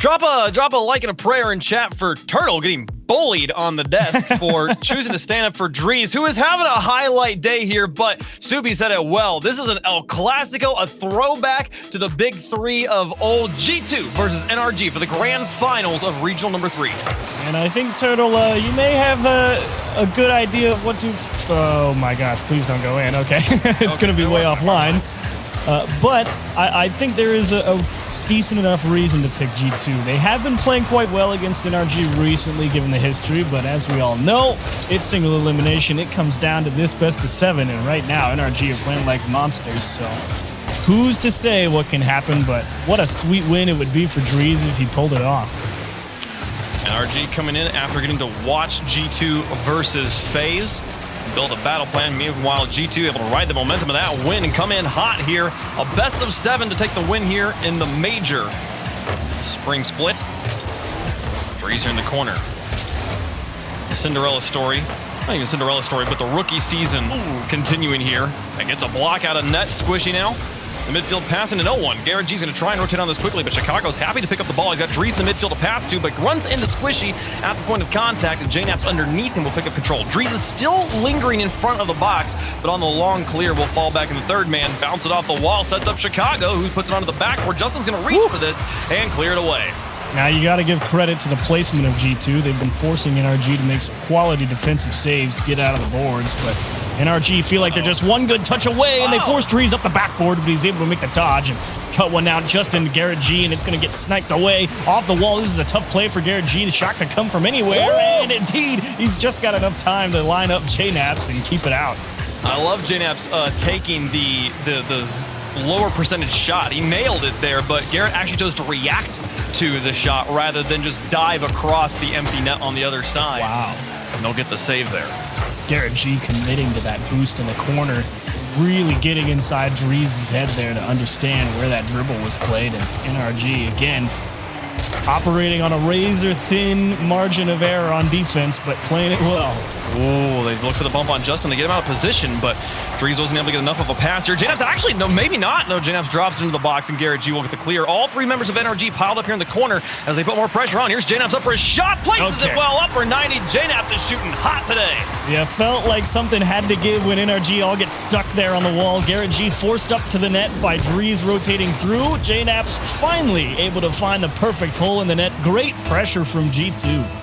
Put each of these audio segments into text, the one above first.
Drop a like and a prayer in chat for Turtle getting bullied on the desk for choosing to stand up for Drees, who is having a highlight day here, but Subi said it well. This is an El Clasico, a throwback to the big three of old G2 versus NRG for the grand finals of regional number 3. And I think, Turtle, you may have a good idea of what to expect. Oh my gosh, please don't go in. Okay, it's going to be way offline. But I think there is a decent enough reason to pick G2. They have been playing quite well against NRG recently, given the history, but as we all know, it's single elimination. It comes down to this best of 7, and right now, NRG are playing like monsters, so who's to say what can happen, but what a sweet win it would be for Drees if he pulled it off. NRG coming in after getting to watch G2 versus FaZe. Build a battle plan. Meanwhile, G2 able to ride the momentum of that win and come in hot here. A best of 7 to take the win here in the major spring split. Drees in the corner. The Cinderella story. Not even Cinderella story, but the rookie season continuing here. And gets a block out of net. Squishy now. The midfield passing to no one. GarrettG's going to try and rotate on this quickly, but Chicago's happy to pick up the ball. He's got Drees in the midfield to pass to, but runs into Squishy at the point of contact, and JNAP's underneath him will pick up control. Drees is still lingering in front of the box, but on the long clear will fall back in the third man, bounce it off the wall, sets up Chicago, who puts it onto the backboard. Justin's going to reach for this and clear it away. Now you got to give credit to the placement of G2. They've been forcing NRG to make some quality defensive saves to get out of the boards, but NRG feel like they're just one good touch away, and they force Drees up the backboard, but he's able to make the dodge and cut one down just into GarrettG, and it's going to get sniped away off the wall. This is a tough play for GarrettG. The shot could come from anywhere, and indeed, he's just got enough time to line up JNAPs and keep it out. I love JNAPs taking the lower percentage shot. He nailed it there, but Garrett actually chose to react to the shot rather than just dive across the empty net on the other side. Wow. And they'll get the save there. GarrettG committing to that boost in the corner, really getting inside Drees' head there to understand where that dribble was played, and NRG, again, operating on a razor-thin margin of error on defense, but playing it well. Oh, they look for the bump on Justin to get him out of position, but Drees wasn't able to get enough of a pass here. JNAPs actually, no, maybe not. No, JNAPs drops into the box, and GarrettG will get the clear. All 3 members of NRG piled up here in the corner as they put more pressure on. Here's JNAPs up for a shot, places it well, upper 90. JNAPs is shooting hot today. Yeah, felt like something had to give when NRG all gets stuck there on the wall. GarrettG forced up to the net by Drees rotating through. JNAPs finally able to find the perfect hole in the net. Great pressure from G2.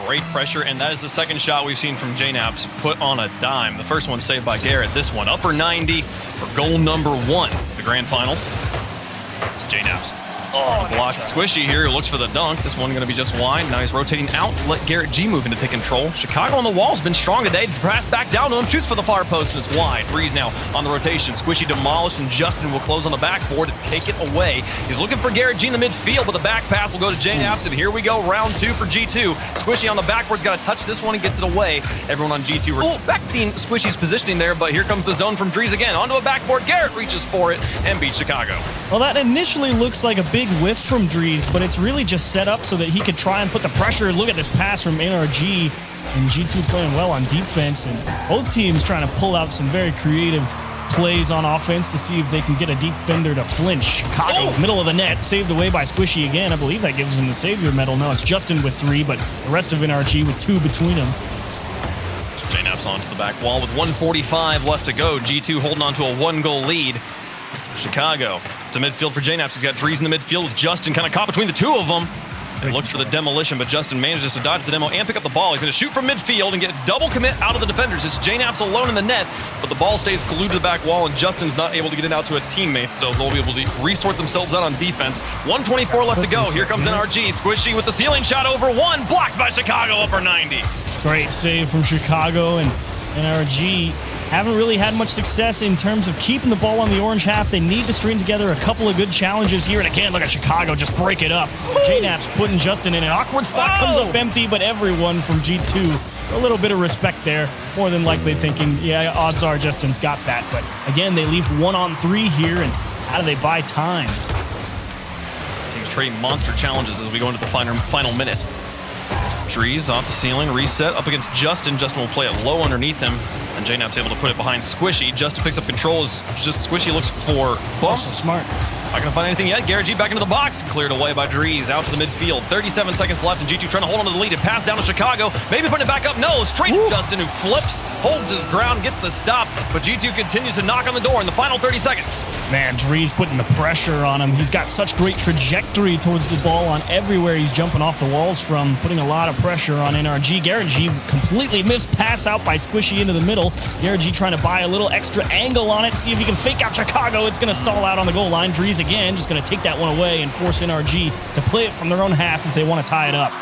Great pressure, and that is the second shot we've seen from JNAPs put on a dime. The first one saved by Garrett. This one, upper 90 for goal number 1, the grand finals. It's JNAPs. Oh, block Squishy here, looks for the dunk. This one going to be just wide. Now he's rotating out. Let GarrettG move in to take control. Chicago on the wall has been strong today. Pass back down to him, shoots for the far post, and it's wide. Drees now on the rotation. Squishy demolished, and Justin will close on the backboard and take it away. He's looking for GarrettG in the midfield, but the back pass will go to JNAPs, and here we go, round 2 for G2. Squishy on the backboard's got to touch this one and gets it away. Everyone on G2 respecting Squishy's positioning there, but here comes the zone from Drees again. Onto a backboard, Garrett reaches for it and beats Chicago. Well, that initially looks like a big whiff from Drees, but it's really just set up so that he could try and put the pressure. Look at this pass from NRG, and G2 playing well on defense, and both teams trying to pull out some very creative plays on offense to see if they can get a defender to flinch. Chicago, middle of the net, saved away by Squishy again. I believe that gives him the Savior medal. No, it's Justin with 3, but the rest of NRG with 2 between them. JNAPs onto the back wall with 1:45 left to go. G2 holding on to a 1-goal lead. Chicago to midfield for JNAPs. He's got Drees in the midfield with Justin kind of caught between the 2 of them. They look for the demolition, but Justin manages to dodge the demo and pick up the ball. He's going to shoot from midfield and get a double commit out of the defenders. It's JNAPs alone in the net, but the ball stays glued to the back wall, and Justin's not able to get it out to a teammate, so they'll be able to resort themselves out on defense. 1:24 left to go. Here comes NRG. Squishy with the ceiling shot over 1, blocked by Chicago, upper 90. Great save from Chicago, and NRG haven't really had much success in terms of keeping the ball on the orange half. They need to string together a couple of good challenges here. And again, look at Chicago just break it up. JNAPs putting Justin in an awkward spot. Comes up empty, but everyone from G2, a little bit of respect there. More than likely thinking, yeah, odds are Justin's got that. But again, they leave 1-on-3 here, and how do they buy time? Teams trading monster challenges as we go into the final minute. Drees off the ceiling, reset up against Justin. Justin will play it low underneath him, and JNAP's able to put it behind Squishy. Justin picks up control as just Squishy looks for bumps. Smart. Not gonna find anything yet. GarrettG back into the box. Cleared away by Drees. Out to the midfield. 37 seconds left, and G2 trying to hold on to the lead. It pass down to Chicago. Maybe putting it back up. No, straight to Justin, who flips, holds his ground, gets the stop. But G2 continues to knock on the door in the final 30 seconds. Man, Drees putting the pressure on him. He's got such great trajectory towards the ball on everywhere he's jumping off the walls from, putting a lot of pressure on NRG. GarrettG completely missed pass out by Squishy into the middle. GarrettG trying to buy a little extra angle on it, see if he can fake out Chicago. It's going to stall out on the goal line. Drees again, just going to take that one away and force NRG to play it from their own half if they want to tie it up.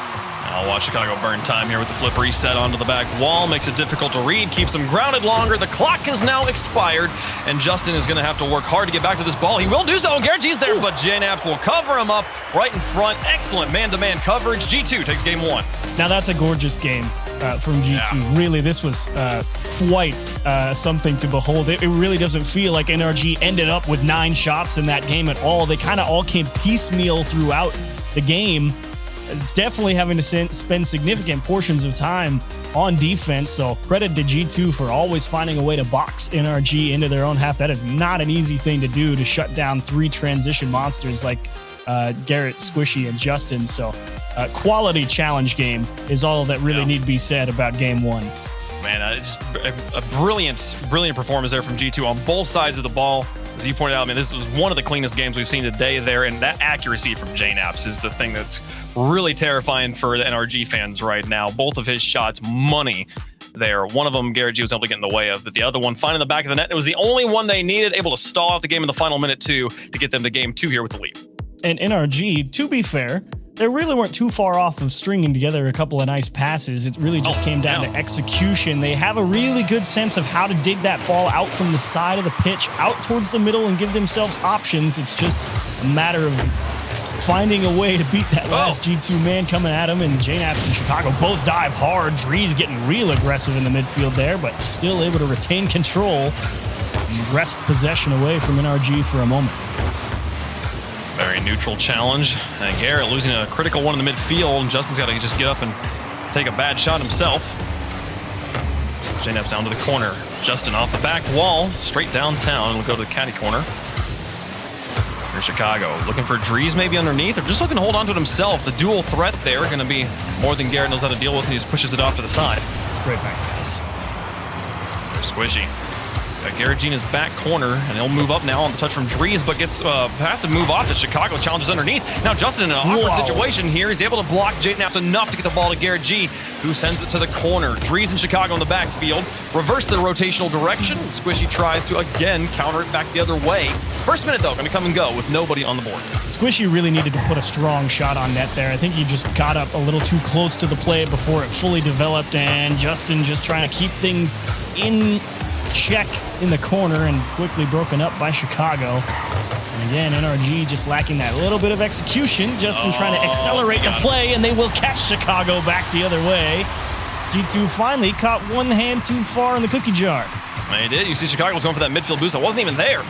I'll watch Chicago burn time here with the flip reset onto the back wall. Makes it difficult to read, keeps them grounded longer. The clock has now expired, and Justin is going to have to work hard to get back to this ball. He will do so, and GarrettG's there, but JNaps will cover him up right in front. Excellent man-to-man coverage. G2 takes game 1. Now that's a gorgeous game from G2. Yeah. Really, this was quite something to behold. It really doesn't feel like NRG ended up with 9 shots in that game at all. They kind of all came piecemeal throughout the game. It's definitely having to spend significant portions of time on defense, so credit to G2 for always finding a way to box NRG into their own half. That is not an easy thing to do, to shut down 3 transition monsters like Garrett, Squishy, and Justin. So quality challenge game is all that really need to be said about game 1. Man, just a brilliant performance there from G2 on both sides of the ball. As you pointed out, I mean, this was one of the cleanest games we've seen today there, and that accuracy from JNaps is the thing that's really terrifying for the NRG fans right now. Both of his shots, money there. One of them, GarrettG was able to get in the way of, but the other one, finding the back of the net. It was the only one they needed, able to stall out the game in the final minute 2 to get them to game 2 here with the lead. And NRG, to be fair, they really weren't too far off of stringing together a couple of nice passes. It really just came down to execution. They have a really good sense of how to dig that ball out from the side of the pitch, out towards the middle, and give themselves options. It's just a matter of finding a way to beat that last G2 man coming at him, and JNaps and Chicago both dive hard. Drees getting real aggressive in the midfield there, but still able to retain control and wrest possession away from NRG for a moment. Very neutral challenge. And Garrett losing a critical one in the midfield. And Justin's got to just get up and take a bad shot himself. JNaps down to the corner. Justin off the back wall, straight downtown. We'll go to the caddy corner. Here's Chicago. Looking for Drees maybe underneath, or just looking to hold on to it himself. The dual threat there going to be more than Garrett knows how to deal with, and he just pushes it off to the side. Great back pass. Squishy. Got GarrettG in his back corner, and he'll move up now on the touch from Drees, but has to move off as Chicago challenges underneath. Now Justin in an awkward situation here. He's able to block JNaps enough to get the ball to GarrettG, who sends it to the corner. Drees and Chicago in the backfield. Reverse the rotational direction. Squishy tries to again counter it back the other way. First minute though, going to come and go with nobody on the board. Squishy really needed to put a strong shot on net there. I think he just got up a little too close to the play before it fully developed, and Justin just trying to keep things in check in the corner and quickly broken up by Chicago. And again, NRG just lacking that little bit of execution. Justin trying to accelerate the play, and they will catch Chicago back the other way. G2 finally caught one hand too far in the cookie jar. They did. You see Chicago was going for that midfield boost. I wasn't even there.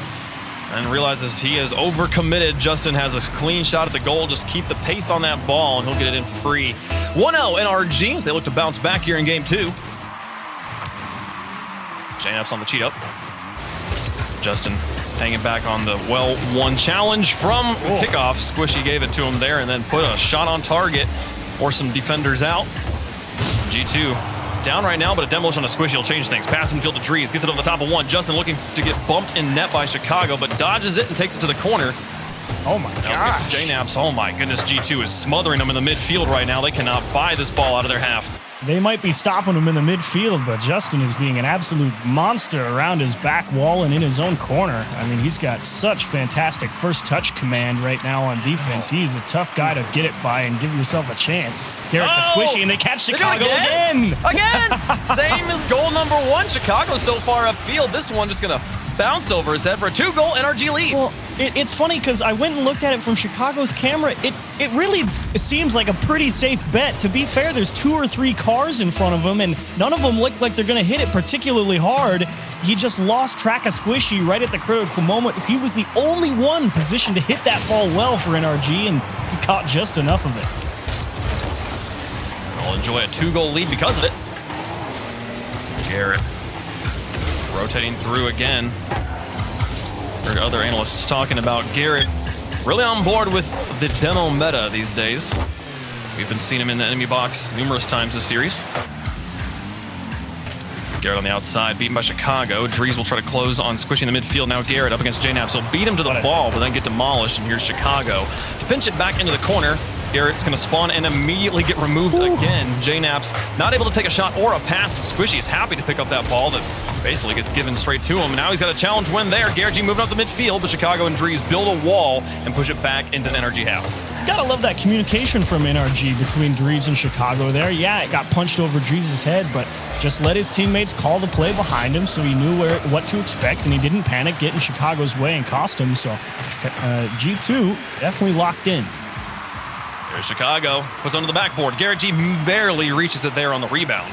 And realizes he is overcommitted. Justin has a clean shot at the goal. Just keep the pace on that ball, and he'll get it in for free. 1-0 NRG as they look to bounce back here in game 2. JNaps on the cheat up. Justin hanging back on the well-won challenge from kickoff. Squishy gave it to him there and then put a shot on target for some defenders out. G2 down right now, but a demolition on a Squishy will change things. Pass infield to Drees, gets it over the top of one. Justin looking to get bumped in net by Chicago, but dodges it and takes it to the corner. Oh my gosh. JNaps, oh my goodness, G2 is smothering them in the midfield right now. They cannot buy this ball out of their half. They might be stopping him in the midfield, but Justin is being an absolute monster around his back wall and in his own corner. I mean, he's got such fantastic first touch command right now on defense. He's a tough guy to get it by and give yourself a chance. Garrett to Squishy, and they catch Chicago again! Same as goal number 1. Chicago's so far upfield. This one just going to bounce over his head for a 2-goal NRG lead. Well, it's funny because I went and looked at it from Chicago's camera. It really seems like a pretty safe bet. To be fair, there's 2 or 3 cars in front of him, and none of them look like they're going to hit it particularly hard. He just lost track of Squishy right at the critical moment. He was the only one positioned to hit that ball well for NRG, and he caught just enough of it. I'll enjoy a 2-goal lead because of it. Garrett rotating through again. Heard other analysts talking about Garrett really on board with the demo meta these days. We've been seeing him in the enemy box numerous times this series. Garrett on the outside, beaten by Chicago. Drees will try to close on Squishy in the midfield. Now Garrett up against JKnaps. He'll beat him to the ball, but then get demolished. And here's Chicago to pinch it back into the corner. Garrett's going to spawn and immediately get removed again. JKnaps not able to take a shot or a pass. And Squishy is happy to pick up that ball that basically gets given straight to him. And now he's got a challenge win there. GarrettG moving up the midfield, but Chicago and Drees build a wall and push it back into the NRG half. Gotta love that communication from NRG between Drees and Chicago there. Yeah, it got punched over Drees' head, but just let his teammates call the play behind him so he knew what to expect, and he didn't panic, get in Chicago's way and cost him. So G2 definitely locked in. There's Chicago, puts onto the backboard. GarrettG barely reaches it there on the rebound.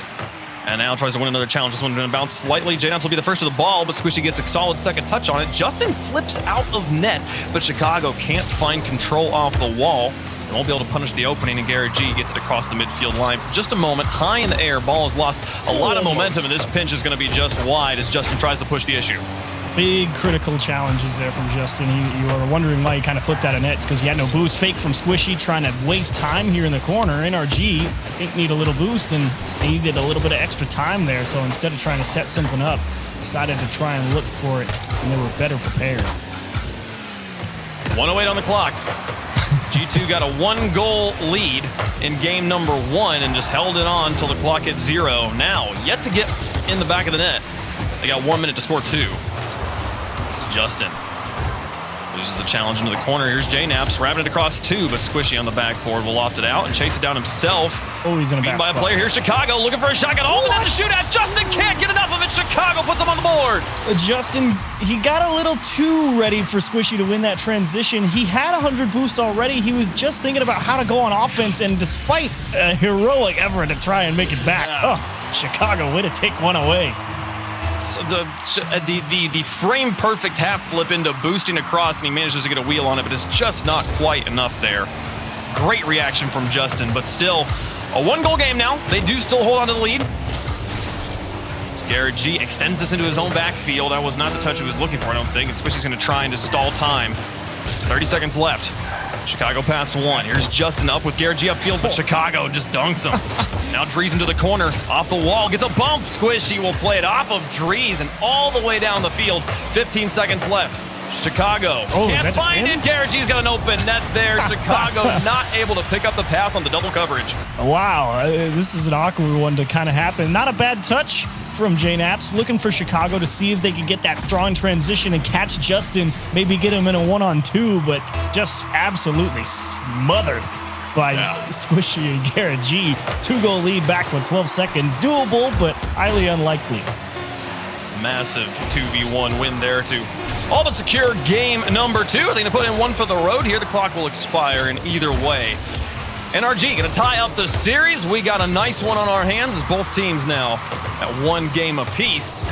And now tries to win another challenge. This one going to bounce slightly. JKnaps will be the first to the ball, but Squishy gets a solid second touch on it. Justin flips out of net, but Chicago can't find control off the wall. They won't be able to punish the opening, and GarrettG gets it across the midfield line for just a moment. High in the air, ball has lost a lot of momentum, and this pinch is going to be just wide as Justin tries to push the issue. Big critical challenges there from Justin. You were wondering why he kind of flipped out of net. It's because he had no boost. Fake from Squishy, trying to waste time here in the corner. NRG, I think, need a little boost, and they needed a little bit of extra time there. So instead of trying to set something up, decided to try and look for it, and they were better prepared. 1:08 on the clock. G2 got a 1-goal lead in game number 1 and just held it on until the clock hit 0. Now, yet to get in the back of the net. They got 1 minute to score 2. Justin loses the challenge into the corner. Here's JKnaps, wrapping it across 2, but Squishy on the backboard will loft it out and chase it down himself. Oh, he's in a bad spot. By a player. Here's Chicago looking for a shot. Got all of it to shoot at. Justin can't get enough of it. Chicago puts him on the board. Justin, he got a little too ready for Squishy to win that transition. He had 100 boost already. He was just thinking about how to go on offense, and despite a heroic effort to try and make it back, Chicago, way to take one away. So the frame perfect half flip into boosting across, and he manages to get a wheel on it, but it's just not quite enough there. Great reaction from Justin, but still a 1-goal game now. They do still hold on to the lead. GarrettG extends this into his own backfield. That was not the touch he was looking for, I don't think. And Squishy's going to try and just stall time. 30 seconds left. Chicago past 1. Here's Justin up with GarrettG upfield, but Chicago just dunks him. Now Drees into the corner, off the wall, gets a bump. Squishy will play it off of Drees and all the way down the field. 15 seconds left. Chicago can't find it. GarrettG's got an open net there. Chicago not able to pick up the pass on the double coverage. Wow, this is an awkward one to kind of happen. Not a bad touch from JKnaps, looking for Chicago to see if they could get that strong transition and catch Justin, maybe get him in a 1-on-2, but just absolutely smothered by Squishy and GarrettG. 2-goal lead back with 12 seconds. Doable, but highly unlikely. Massive 2v1 win there to all but secure game number 2. They're going to put in 1 for the road here. The clock will expire in either way. NRG going to tie up the series. We got a nice one on our hands as both teams now at 1 game apiece.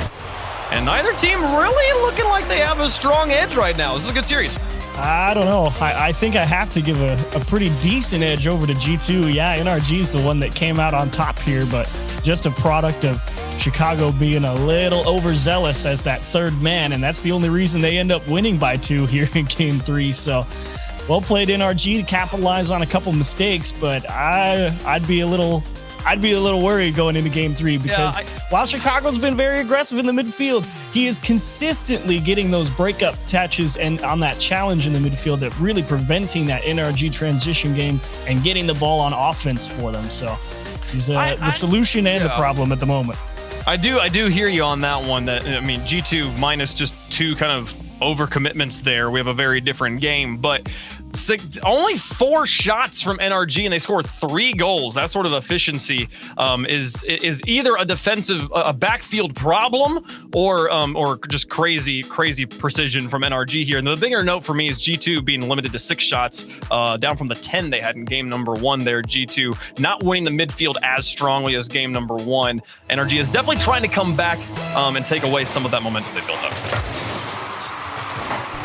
And neither team really looking like they have a strong edge right now. This is a good series. I don't know. I think I have to give a pretty decent edge over to G2. Yeah, NRG's the one that came out on top here, but just a product of Chicago being a little overzealous as that third man, and that's the only reason they end up winning by 2 here in game 3. So well played NRG to capitalize on a couple mistakes, but I'd be a little worried going into game 3 because while Chicago's been very aggressive in the midfield, he is consistently getting those breakup touches and on that challenge in the midfield that really preventing that NRG transition game and getting the ball on offense for them. So he's the solution and the problem at the moment. I do hear you on that one. That, I mean, G2 minus just 2 kind of overcommitments there. We have a very different game, but only 4 shots from NRG and they score 3 goals. That sort of efficiency is either a defensive, a backfield problem, or just crazy precision from NRG here. And the bigger note for me is G2 being limited to 6 shots, down from the 10 they had in game number 1 there. G2 not winning the midfield as strongly as game number 1. NRG is definitely trying to come back and take away some of that momentum they built up.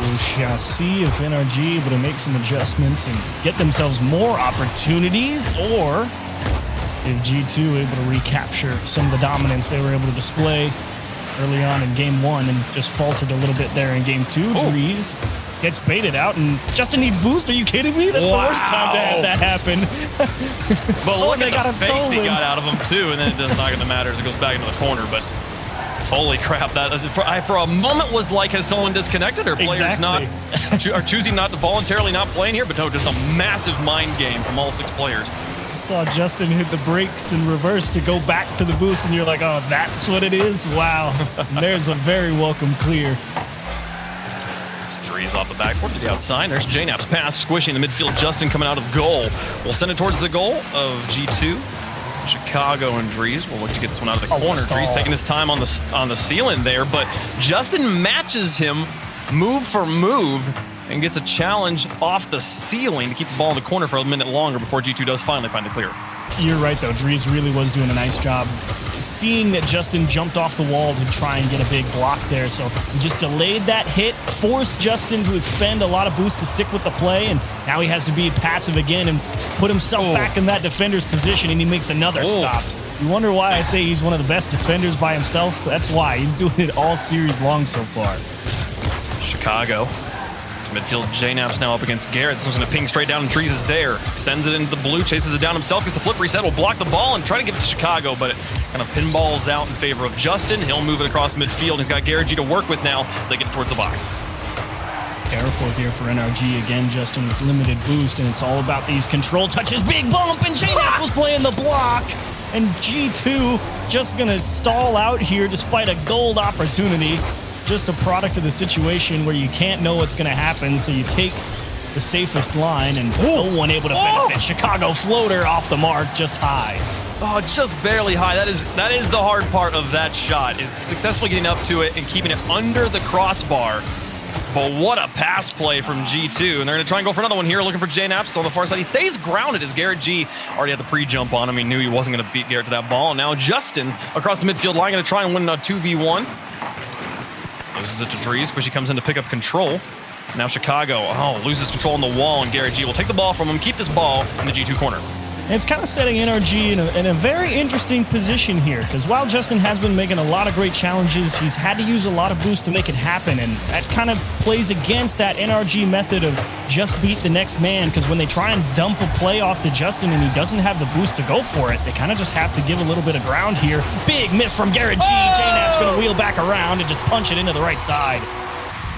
We shall see if NRG able to make some adjustments and get themselves more opportunities, or if G2 able to recapture some of the dominance they were able to display early on in game 1 and just faltered a little bit there in game 2. Drees gets baited out, and Justin needs boost. Are you kidding me? That's the worst time to have that happen. But look they got at it the fakes he stolen. got out of him, too, and then it does not going to matter as it goes back into the corner. But holy crap, that for a moment was like, has someone disconnected or players are choosing not to voluntarily not playing here? But no, just a massive mind game from all 6 players. Saw Justin hit the brakes in reverse to go back to the boost, and you're like, oh, that's what it is? Wow. There's a very welcome clear. Drees off the backboard to the outside. There's JNap's pass, squishing the midfield. Justin coming out of goal. We'll send it towards the goal of G2. Chicago and Drees will look to get this one out of the corner. Drees taking his time on the ceiling there, but Justin matches him move for move and gets a challenge off the ceiling to keep the ball in the corner for a minute longer before G2 does finally find the clear. You're right, though. Drees really was doing a nice job seeing that Justin jumped off the wall to try and get a big block there. So he just delayed that hit, forced Justin to expend a lot of boost to stick with the play, and now he has to be passive again and put himself back in that defender's position, and he makes another stop. You wonder why I say he's one of the best defenders by himself? That's why. He's doing it all series long so far. Chicago. Midfield, JNap's now up against Garrett. This one's going to ping straight down, and Drees is there. Extends it into the blue, chases it down himself, gets the flip reset, will block the ball and try to give it to Chicago, but it kind of pinballs out in favor of Justin. He'll move it across midfield. He's got GarrettG to work with now as they get towards the box. Careful here for NRG. Again, Justin with limited boost, and it's all about these control touches. Big bump, and JNap was playing the block, and G2 just going to stall out here despite a gold opportunity. Just a product of the situation where you can't know what's going to happen, so you take the safest line, and no one able to benefit. Chicago floater off the mark, just high. Oh, just barely high. That is the hard part of that shot, is successfully getting up to it and keeping it under the crossbar. But what a pass play from G2, and they're going to try and go for another one here, looking for JNap still on the far side. He stays grounded as GarrettG already had the pre-jump on him. He knew he wasn't going to beat Garrett to that ball. And now Justin across the midfield line going to try and win a 2v1. Loses it to Drees, but she comes in to pick up control. Now Chicago, loses control on the wall, and GarrettG will take the ball from him, keep this ball in the G2 corner. And it's kind of setting NRG in a very interesting position here, because while Justin has been making a lot of great challenges, he's had to use a lot of boost to make it happen, and that kind of plays against that NRG method of just beat the next man, because when they try and dump a play off to Justin and he doesn't have the boost to go for it, they kind of just have to give a little bit of ground here. Big miss from GarrettG. JNap's going to wheel back around and just punch it into the right side.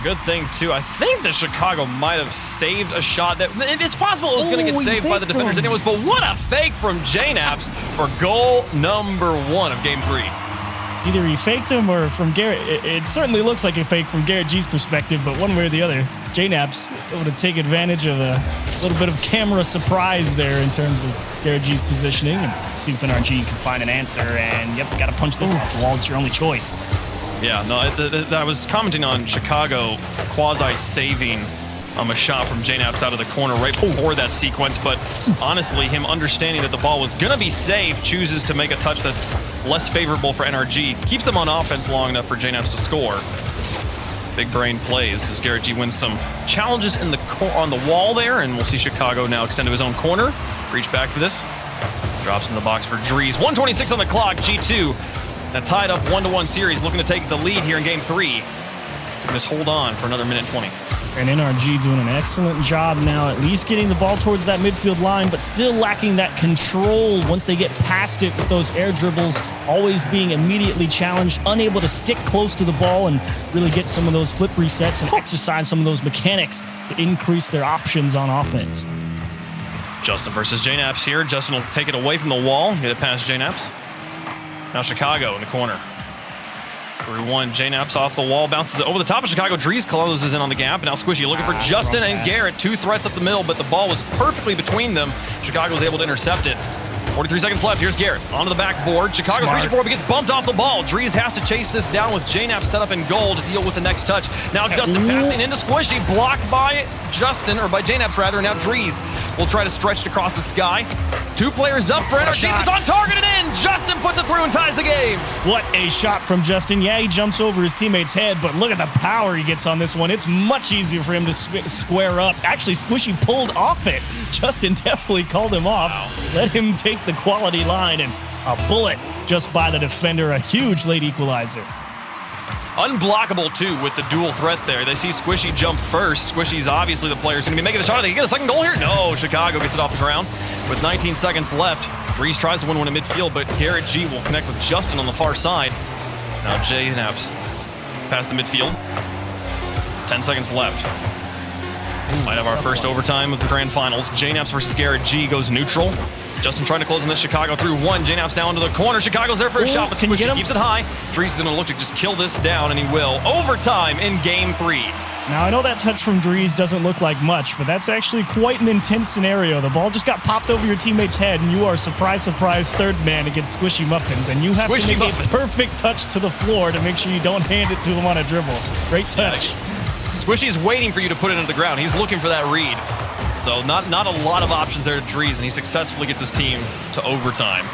Good thing, too. I think that Chicago might have saved a shot. It's possible it was going to get saved by the defenders anyways, but what a fake from JNap's for goal number 1 of Game 3. Either he faked him or from Garrett. It certainly looks like a fake from GarrettG's perspective, but one way or the other, JNap's able to take advantage of a little bit of camera surprise there in terms of GarrettG's positioning and see if NRG can find an answer. And yep, got to punch this off the wall. It's your only choice. Yeah, no, I was commenting on Chicago quasi-saving a shot from JNap's out of the corner right before that sequence, but honestly, him understanding that the ball was going to be saved, chooses to make a touch that's less favorable for NRG, keeps them on offense long enough for JNap's to score. Big brain plays as GarrettG wins some challenges on the wall there, and we'll see Chicago now extend to his own corner. Reach back for this. Drops in the box for Drees. 1:26 on the clock, G2. A tied up 1-1 series, looking to take the lead here in Game 3. Just hold on for another minute 20. And NRG doing an excellent job now, at least getting the ball towards that midfield line, but still lacking that control once they get past it with those air dribbles, always being immediately challenged, unable to stick close to the ball and really get some of those flip resets and exercise some of those mechanics to increase their options on offense. Justin versus JNap's here. Justin will take it away from the wall, get it past JNap's. Now Chicago in the corner. 3-1, JNap's off the wall, bounces it over the top of Chicago. Drees closes in on the gap, and now Squishy looking for Justin and Garrett. 2 threats up the middle, but the ball was perfectly between them. Chicago was able to intercept it. 43 seconds left. Here's Garrett onto the backboard. Chicago's reaching for it, but gets bumped off the ball. Drees has to chase this down with JNap set up in goal to deal with the next touch. Now Justin passing into Squishy, blocked by Justin, or by JNap's rather. Now Drees will try to stretch it across the sky. 2 players up for NRG. It's on target and in. Justin puts it through and ties the game. What a shot from Justin. Yeah, he jumps over his teammate's head, but look at the power he gets on this one. It's much easier for him to square up. Actually, Squishy pulled off it. Justin definitely called him off. Wow. Let him take the quality line, and a bullet just by the defender. A huge late equalizer. Unblockable, too, with the dual threat there. They see Squishy jump first. Squishy's obviously the player who's going to be making the shot. They can get a second goal here? No, Chicago gets it off the ground. With 19 seconds left, Drees tries to win one in midfield, but GarrettG will connect with Justin on the far side. Now JNaps past the midfield. 10 seconds left. Might have our first overtime of the grand finals. JNaps versus GarrettG goes neutral. Justin trying to close on this. Chicago through one. JNaps down to the corner. Chicago's there for a shot, but Squishy keeps it high. Drees is going to look to just kill this down, and he will. Overtime in game 3. Now, I know that touch from Drees doesn't look like much, but that's actually quite an intense scenario. The ball just got popped over your teammate's head, and you are, surprise, surprise, third man against Squishy Muffins, and you have to make a perfect touch to the floor to make sure you don't hand it to him on a dribble. Great touch. Squishy's waiting for you to put it into the ground. He's looking for that read. So not a lot of options there to Drees, and he successfully gets his team to overtime.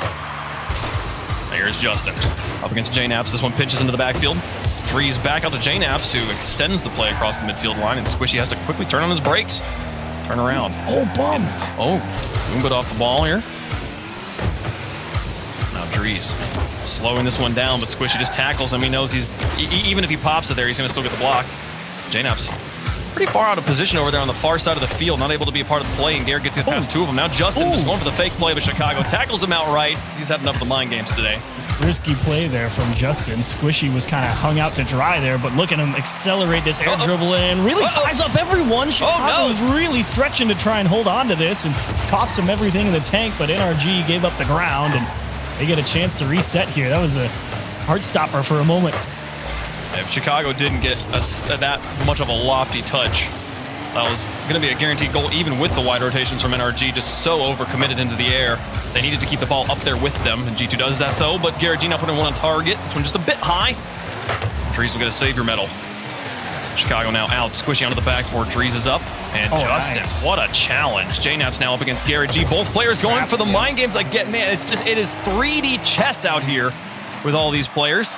Here's Justin. Up against JNaps. This one pitches into the backfield. Drees back out to JNaps, who extends the play across the midfield line, and Squishy has to quickly turn on his brakes. Turn around. Oh, bumped. Oh, Goomba'd off the ball here. Now Drees slowing this one down, but Squishy just tackles him. He knows even if he pops it there, he's going to still get the block. JNaps pretty far out of position over there on the far side of the field, not able to be a part of the play, and Garrett gets it past two of them. Now Justin just going for the fake play, but Chicago tackles him outright. He's had enough of the mind games today. Risky play there from Justin. Squishy was kind of hung out to dry there, but look at him accelerate this air dribble and really ties up everyone. Chicago was really stretching to try and hold on to this and cost him everything in the tank, but NRG gave up the ground, and they get a chance to reset here. That was a heart stopper for a moment. If Chicago didn't get that much of a lofty touch, that was going to be a guaranteed goal, even with the wide rotations from NRG, just so overcommitted into the air. They needed to keep the ball up there with them, and G2 does that so, but GarrettG not putting one on target. This one just a bit high. Drees will get a savior medal. Chicago now out. Squishy onto the backboard. Drees is up. And Justin, nice. What a challenge. JNaps now up against GarrettG. Both players going for the mind games. Like, man, it is 3D chess out here with all these players.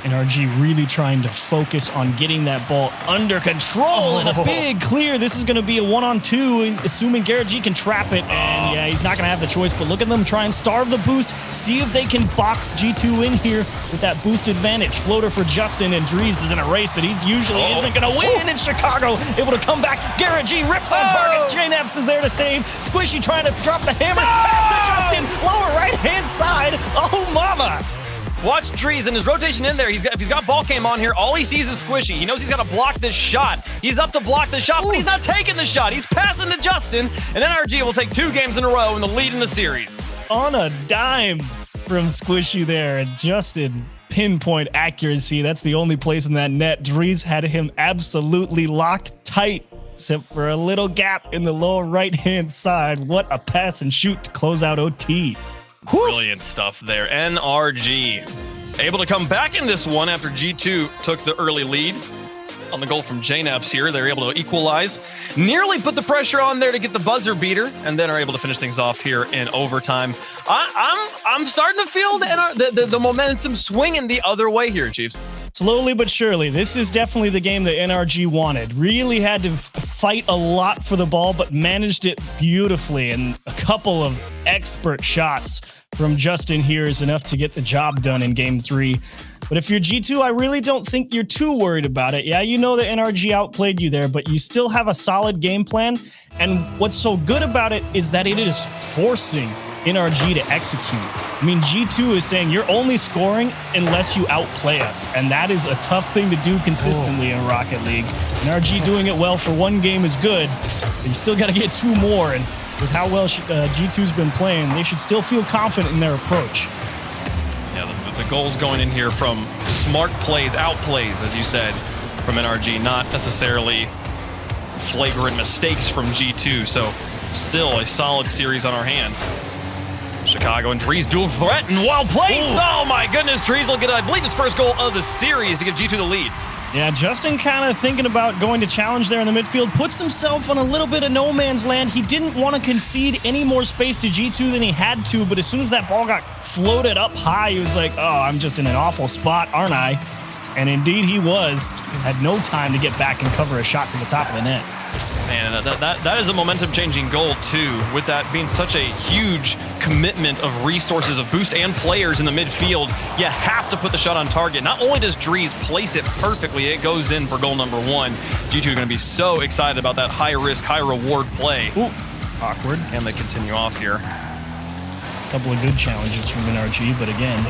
NRG really trying to focus on getting that ball under control and a big clear. This is going to be a 1-on-2, assuming GarrettG can trap it. And yeah, he's not going to have the choice, but look at them try and starve the boost. See if they can box G2 in here with that boost advantage. Floater for Justin, and Drees is in a race that he usually isn't going to win. And Chicago able to come back. GarrettG rips on target. JNaps is there to save. Squishy trying to drop the hammer. Pass to Justin. Lower right-hand side. Oh, mama. Watch Drees in his rotation in there. If he's got ball cam on here, all he sees is Squishy. He knows he's got to block this shot. He's up to block the shot, but he's not taking the shot. He's passing to Justin, and NRG will take 2 games in a row in the lead in the series. On a dime from Squishy there, and Justin, pinpoint accuracy. That's the only place in that net. Drees had him absolutely locked tight, except for a little gap in the lower right-hand side. What a pass and shoot to close out OT. Brilliant stuff there. NRG able to come back in this one after G2 took the early lead on the goal from JNaps here. They're able to equalize, nearly put the pressure on there to get the buzzer beater, and then are able to finish things off here in overtime. I'm starting to feel the momentum swinging the other way here, Chiefs. Slowly but surely, this is definitely the game that NRG wanted. Really had to fight a lot for the ball, but managed it beautifully. And a couple of expert shots from Justin here is enough to get the job done in Game 3. But if you're G2, I really don't think you're too worried about it. Yeah, you know that NRG outplayed you there, but you still have a solid game plan. And what's so good about it is that it is forcing NRG to execute. I mean, G2 is saying you're only scoring unless you outplay us, and that is a tough thing to do consistently in Rocket League. NRG doing it well for 1 game is good, but you still got to get 2 more, and with how well G2's been playing, they should still feel confident in their approach. Yeah, the goals going in here from smart plays, outplays, as you said, from NRG, not necessarily flagrant mistakes from G2, so still a solid series on our hands. Chicago and Drees dual threat and well placed. Oh my goodness, Drees will get, I believe, his first goal of the series to give G2 the lead. Yeah, Justin kind of thinking about going to challenge there in the midfield, puts himself on a little bit of no man's land. He didn't want to concede any more space to G2 than he had to, but as soon as that ball got floated up high, he was like, oh, I'm just in an awful spot, aren't I? And indeed he was. Had no time to get back and cover a shot to the top of the net. Man, that is a momentum-changing goal, too, with that being such a huge commitment of resources, of boost and players in the midfield. You have to put the shot on target. Not only does Dries place it perfectly, it goes in for goal number 1. G2 are going to be so excited about that high-risk, high-reward play. Ooh, awkward. And they continue off here. Couple of good challenges from NRG, but again,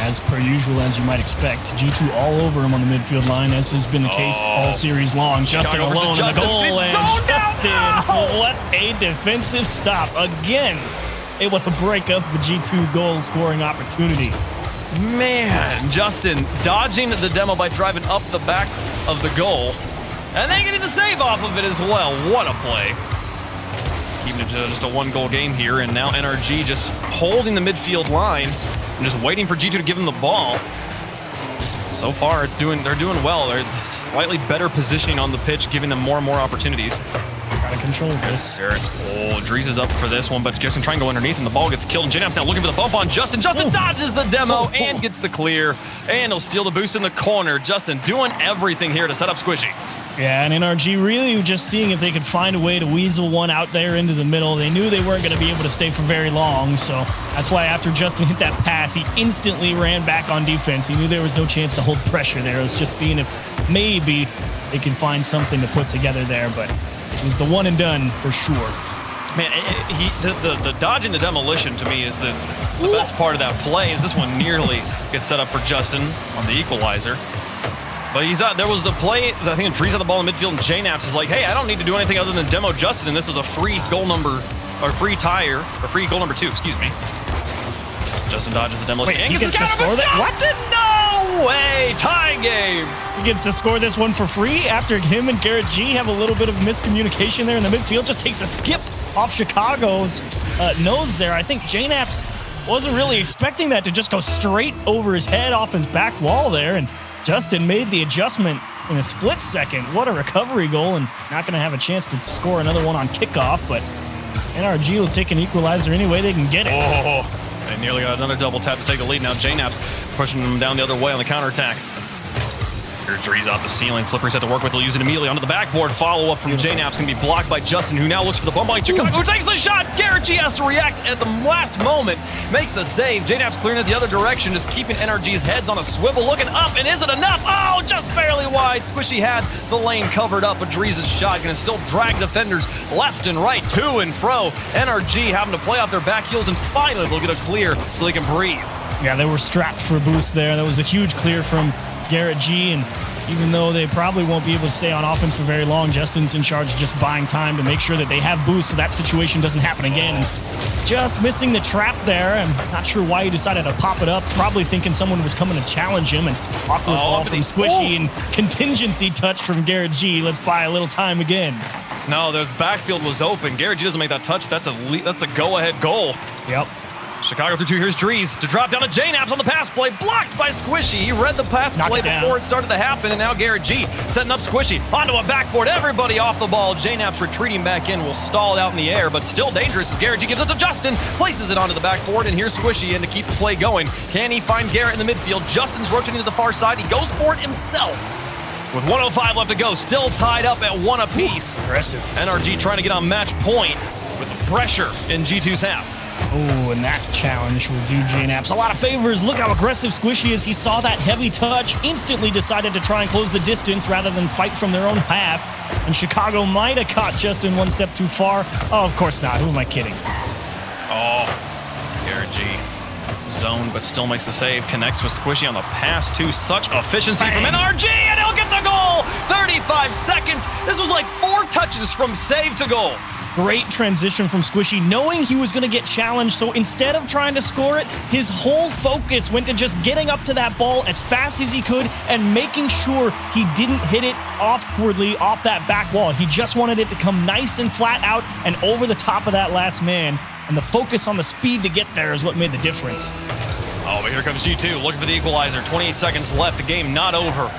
as per usual, as you might expect, G2 all over him on the midfield line, as has been the case all series long. Justin alone in the goal, and Justin, what a defensive stop. Again, able to break up the G2 goal scoring opportunity. Man, Justin dodging the demo by driving up the back of the goal, and then getting the save off of it as well. What a play. Keeping it to just a 1-goal game here, and now NRG just holding the midfield line and just waiting for G2 to give them the ball. So far, they're doing well. They're slightly better positioning on the pitch, giving them more and more opportunities. Gotta control this. Oh, Dries is up for this one, but Justin trying to go underneath, and the ball gets killed. And JNAP's now looking for the bump on Justin. Justin dodges the demo and gets the clear, and he'll steal the boost in the corner. Justin doing everything here to set up Squishy. Yeah, and NRG really just seeing if they could find a way to weasel one out there into the middle. They knew they weren't going to be able to stay for very long, so that's why after Justin hit that pass, he instantly ran back on defense. He knew there was no chance to hold pressure there. It was just seeing if maybe they can find something to put together there, but it was the one and done for sure. Man, the dodge and the demolition to me is the best part of that play. Is this one nearly gets set up for Justin on the equalizer. But he's out. There was the play, I think Dries had the ball in midfield, and JNAPS is like, hey, I don't need to do anything other than demo Justin, and this is a free goal number, or free tire, or free goal number 2, excuse me. Justin dodges the demolition. Wait, he gets to score that? What? No way! Tie game! He gets to score this one for free after him and GarrettG have a little bit of miscommunication there in the midfield. Just takes a skip off Chicago's nose there. I think JNAPS wasn't really expecting that to just go straight over his head off his back wall there, and Justin made the adjustment in a split second. What a recovery goal, and not going to have a chance to score another one on kickoff, but NRG will take an equalizer any way they can get it. Oh, they nearly got another double tap to take the lead. Now JNAPS pushing them down the other way on the counterattack. Here's Dries off the ceiling. Flipper set to work with. He'll use it immediately onto the backboard. Follow-up from JNAPS can be blocked by Justin, who now looks for the bump by Chicago, who takes the shot. GarrettG has to react at the last moment. Makes the save. JNAPS clearing it the other direction, just keeping NRG's heads on a swivel, looking up, and is it enough? Oh, just barely wide. Squishy had the lane covered up, but Dries' shot going to still drag defenders left and right, to and fro. NRG having to play off their back heels, and finally they'll get a clear so they can breathe. Yeah, they were strapped for a boost there. That was a huge clear from GarrettG, and even though they probably won't be able to stay on offense for very long, Justin's in charge of just buying time to make sure that they have boost so that situation doesn't happen again. And just missing the trap there. I'm not sure why he decided to pop it up, probably thinking someone was coming to challenge him, and awkward ball from Squishy and contingency touch from GarrettG. Let's buy a little time again. No, the backfield was open. GarrettG doesn't make that touch. That's a go-ahead goal. Yep. Chicago through 2. Here's Dries to drop down to JNAPS on the pass play. Blocked by Squishy. He read the pass play before it started to happen, and now GarrettG setting up Squishy onto a backboard. Everybody off the ball. JNAPS retreating back in. Will stall it out in the air, but still dangerous as GarrettG gives it to Justin. Places it onto the backboard, and here's Squishy in to keep the play going. Can he find Garrett in the midfield? Justin's rotating to the far side. He goes for it himself. With 1:05 left to go, still tied up at 1 apiece. Aggressive. NRG trying to get on match point with the pressure in G2's half. Oh, and that challenge will do JNAPS a lot of favors. Look how aggressive Squishy is. He saw that heavy touch, instantly decided to try and close the distance rather than fight from their own half. And Chicago might have caught Justin one step too far. Oh, of course not. Who am I kidding? Oh, GarrettG zone, but still makes the save. Connects with Squishy on the pass to such efficiency from NRG, and he'll get the goal. 35 seconds. This was like 4 touches from save to goal. Great transition from Squishy, knowing he was going to get challenged, so instead of trying to score it, his whole focus went to just getting up to that ball as fast as he could and making sure he didn't hit it awkwardly off that back wall. He just wanted it to come nice and flat out and over the top of that last man, and the focus on the speed to get there is what made the difference. Oh, but here comes G2, looking for the equalizer. 28 seconds left, the game not over.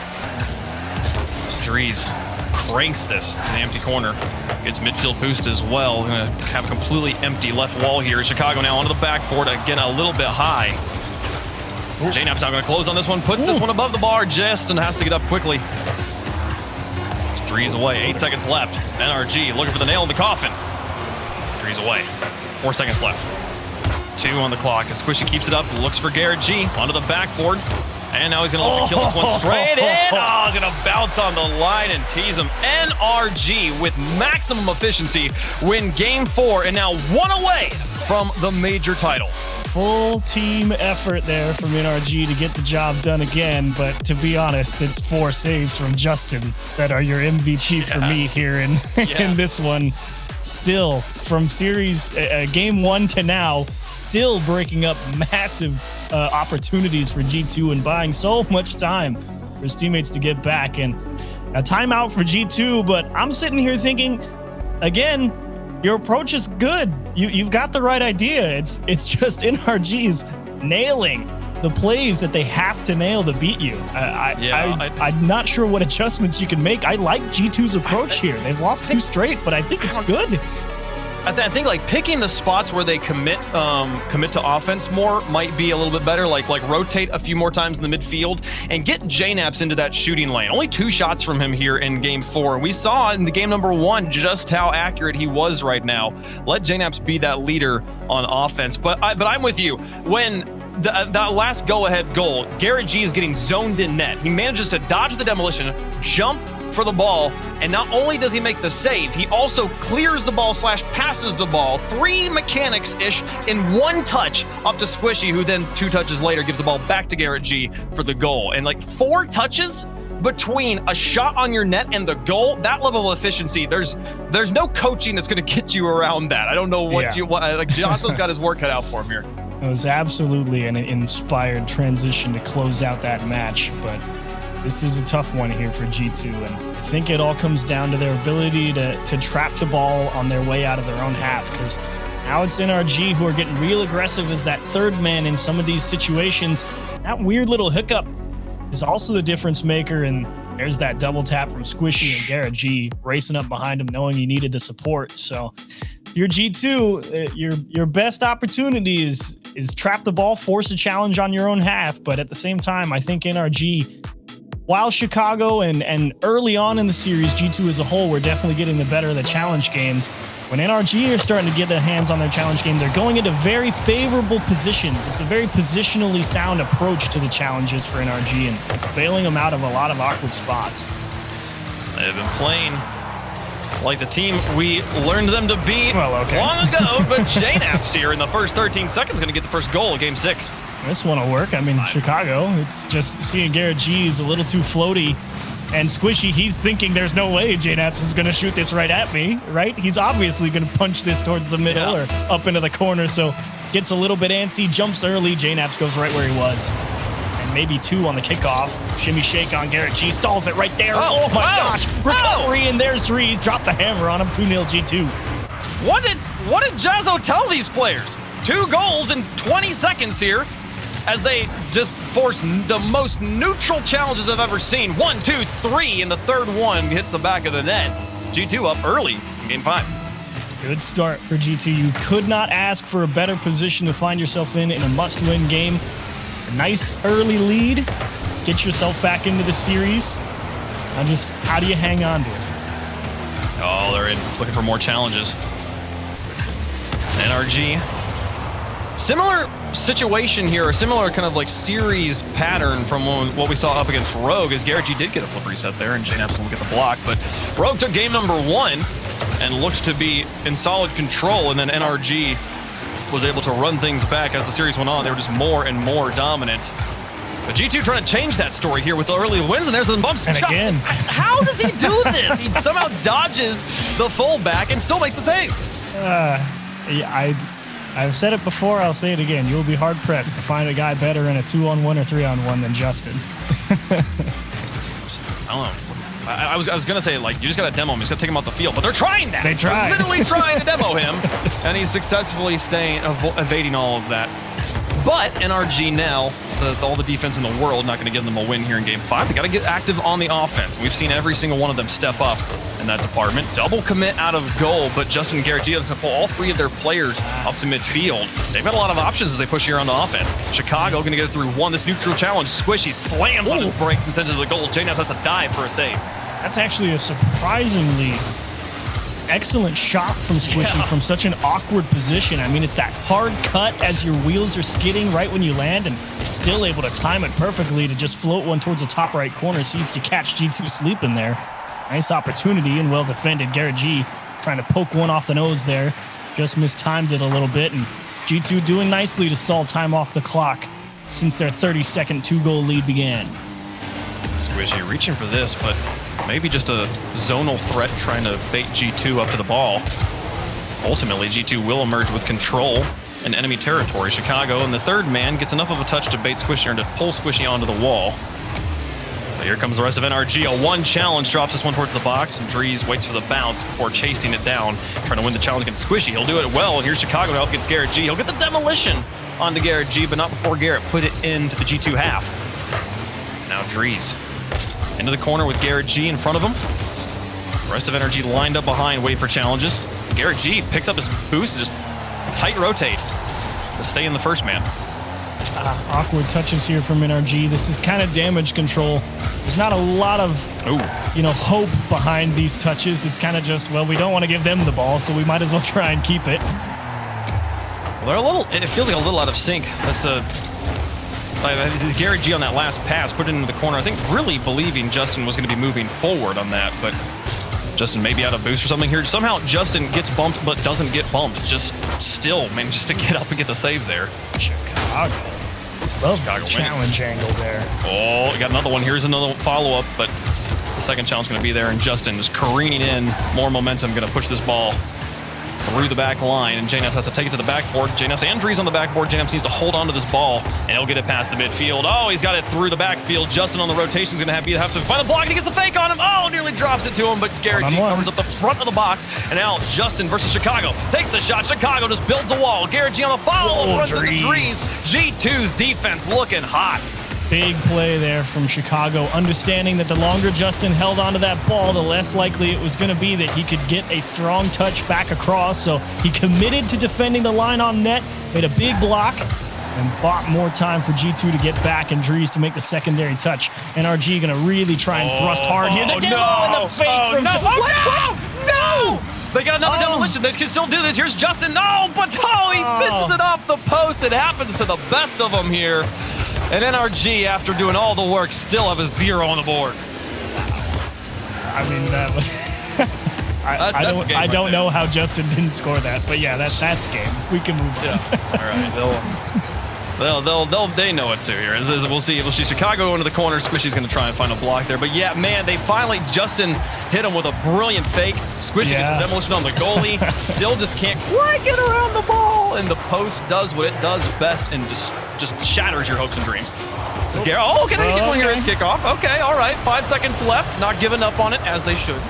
Dries cranks this to the empty corner. Gets midfield boost as well. Going to have a completely empty left wall here. Chicago now onto the backboard, again a little bit high. JNAP's not going to close on this one. Puts this one above the bar just and has to get up quickly. Drees away. 8 seconds left. NRG looking for the nail in the coffin. Drees away. 4 seconds left. 2 on the clock as Squishy keeps it up. Looks for GarrettG onto the backboard. And now he's going to look to kill this one straight in. Oh, he's going to bounce on the line and tease him. NRG with maximum efficiency win game 4 and now 1 away from the major title. Full team effort there from NRG to get the job done again, but to be honest, it's 4 saves from Justin that are your MVP for me here in this one. Still, from series game 1 to now, still breaking up massive opportunities for G2 and buying so much time for his teammates to get back. And a timeout for G2, but I'm sitting here thinking, again, your approach is good. You've got the right idea. It's just NRG's nailing the plays that they have to nail to beat you. I'm not sure what adjustments you can make. I like G2's approach here. They've lost 2 straight, but I think it's good. I think like picking the spots where they commit to offense more might be a little bit better. Like rotate a few more times in the midfield and get JNAPs into that shooting lane. Only 2 shots from him here in game 4. We saw in the game number 1 just how accurate he was right now. Let JNAPs be that leader on offense. But I'm with you. When that last go-ahead goal, GarrettG is getting zoned in net. He manages to dodge the demolition, jump for the ball, and not only does he make the save, he also clears the ball / passes the ball 3 mechanics-ish in 1 touch up to Squishy, who then 2 touches later gives the ball back to GarrettG for the goal. And like 4 touches between a shot on your net and the goal, that level of efficiency, there's no coaching that's going to get you around that. I don't know what like Johnson's got his work cut out for him here. It was absolutely an inspired transition to close out that match, but this is a tough one here for G2, and I think it all comes down to their ability to trap the ball on their way out of their own half, because now it's NRG who are getting real aggressive as that 3rd man in some of these situations. That weird little hiccup is also the difference maker, and there's that double tap from Squishy and GarrettG racing up behind him knowing he needed the support. So your G2, your best opportunity is trap the ball, force a challenge on your own half, but at the same time, I think NRG, while Chicago and early on in the series, G2 as a whole, we're definitely getting the better of the challenge game. When NRG are starting to get their hands on their challenge game, they're going into very favorable positions. It's a very positionally sound approach to the challenges for NRG, and it's bailing them out of a lot of awkward spots. They've been playing like the team we learned them to be long ago, but JNAP's here in the first 13 seconds going to get the first goal of game 6. This one will work. I mean, Chicago, it's just seeing GarrettG is a little too floaty. And Squishy, he's thinking there's no way JNAPs is going to shoot this right at me, right? He's obviously going to punch this towards the middle or up into the corner. So gets a little bit antsy, jumps early. JNAPs goes right where he was. And maybe 2 on the kickoff. Shimmy shake on GarrettG, stalls it right there. Oh my gosh. Recovery, and there's Drees. Drop the hammer on him. 2-0 G2. What did Jazzo tell these players? 2 goals in 20 seconds here, as they just force the most neutral challenges I've ever seen. 1, 2, 3, and the 3rd one hits the back of the net. G2 up early in game 5. Good start for G2. You could not ask for a better position to find yourself in a must-win game. A nice early lead. Get yourself back into the series. Now just, how do you hang on to it? Oh, they're looking for more challenges. NRG. Similar situation here, a similar kind of like series pattern from what we saw up against Rogue, as GarrettG did get a flip reset there, and JNAPs will get the block, but Rogue took game number 1 and looked to be in solid control, and then NRG was able to run things back as the series went on. They were just more and more dominant. But G2 trying to change that story here with the early wins, and there's some bumps and shots. Again. How does he do this? He somehow dodges the fullback and still makes the save. I've said it before, I'll say it again. You'll be hard-pressed to find a guy better in a 2-on-1 or 3-on-1 than Justin. I don't know. I was going to say, like, you just got to demo him. You just got to take him off the field. But they're trying that. They tried. They're literally trying to demo him. And he's successfully evading all of that. But NRG now, all the defense in the world, not going to give them a win here in Game 5. They got to get active on the offense. We've seen every single one of them step up in that department. Double commit out of goal, but Justin and GarrettG has to pull all three of their players up to midfield. They've got a lot of options as they push here on the offense. Chicago going to get it through one. This neutral challenge, Squishy slams on his brakes and sends it to the goal. JNF has to dive for a save. That's actually a surprisingly excellent shot from Squishy from such an awkward position. I mean, it's that hard cut as your wheels are skidding right when you land, and still able to time it perfectly to just float one towards the top right corner, see if you catch G2 sleeping there. Nice opportunity and well defended. GarrettG trying to poke one off the nose there. Just mistimed it a little bit, and G2 doing nicely to stall time off the clock since their 30-second 2-goal lead began. Squishy reaching for this, but maybe just a zonal threat trying to bait G2 up to the ball. Ultimately, G2 will emerge with control in enemy territory. Chicago, and the third man gets enough of a touch to bait Squishy and to pull Squishy onto the wall. But here comes the rest of NRG. A one challenge, drops this one towards the box, and Drees waits for the bounce before chasing it down, trying to win the challenge against Squishy. He'll do it well, and here's Chicago to help against GarrettG. He'll get the demolition onto GarrettG, but not before Garrett put it into the G2 half. Now Drees into the corner with GarrettG in front of him. The rest of NRG lined up behind, waiting for challenges. GarrettG picks up his boost and just tight rotate to stay in the first man. Awkward touches here from NRG. This is kind of damage control. There's not a lot of, hope behind these touches. It's kind of just, well, we don't want to give them the ball, so we might as well try and keep it. Well, they're a little, it feels like a little out of sync. That's GarrettG on that last pass, put it into the corner. I think really believing Justin was going to be moving forward on that, but Justin maybe out of boost or something here. Somehow Justin gets bumped, but doesn't get bumped. Just still manages to get up and get the save there. Chicago. Love the challenge angle there. Oh, we got another one. Here's another follow-up, but the second challenge going to be there, and Justin is careening in. More momentum, going to push this ball through the back line, and JNF has to take it to the backboard. JNF's and Drees on the backboard. JNF needs to hold on to this ball, and he'll get it past the midfield. Oh, he's got it through the backfield. Justin on the rotation is going to have to find the block, and he gets the fake on him. Oh, nearly drops it to him, but GarrettG covers up the front of the box, and now Justin versus Chicago. Takes the shot. Chicago just builds a wall. GarrettG on the follow, runs into Drees. G2's defense looking hot. Big play there from Chicago, understanding that the longer Justin held onto that ball, the less likely it was going to be that he could get a strong touch back across. So he committed to defending the line on net, made a big block, and bought more time for G2 to get back and Drees to make the secondary touch. NRG going to really try and thrust hard here. The demo and the fake from No! They got another demolition. They can still do this. Here's Justin. No, but he misses it off the post. It happens to the best of them here. And NRG, after doing all the work, still have a 0 on the board. I mean, I don't know how Justin didn't score that, but yeah, that's game. We can move on. All right, they know it too here. We'll see Chicago into the corner. Squishy's going to try and find a block there, but yeah, man, they finally Justin hit him with a brilliant fake. Squishy gets the demolition on the goalie. Still just can't quite get around the ball, and the post does what it does best and just shatters your hopes and dreams. Can they get one here at kickoff? Okay, all right. 5 seconds left. Not giving up on it as they should.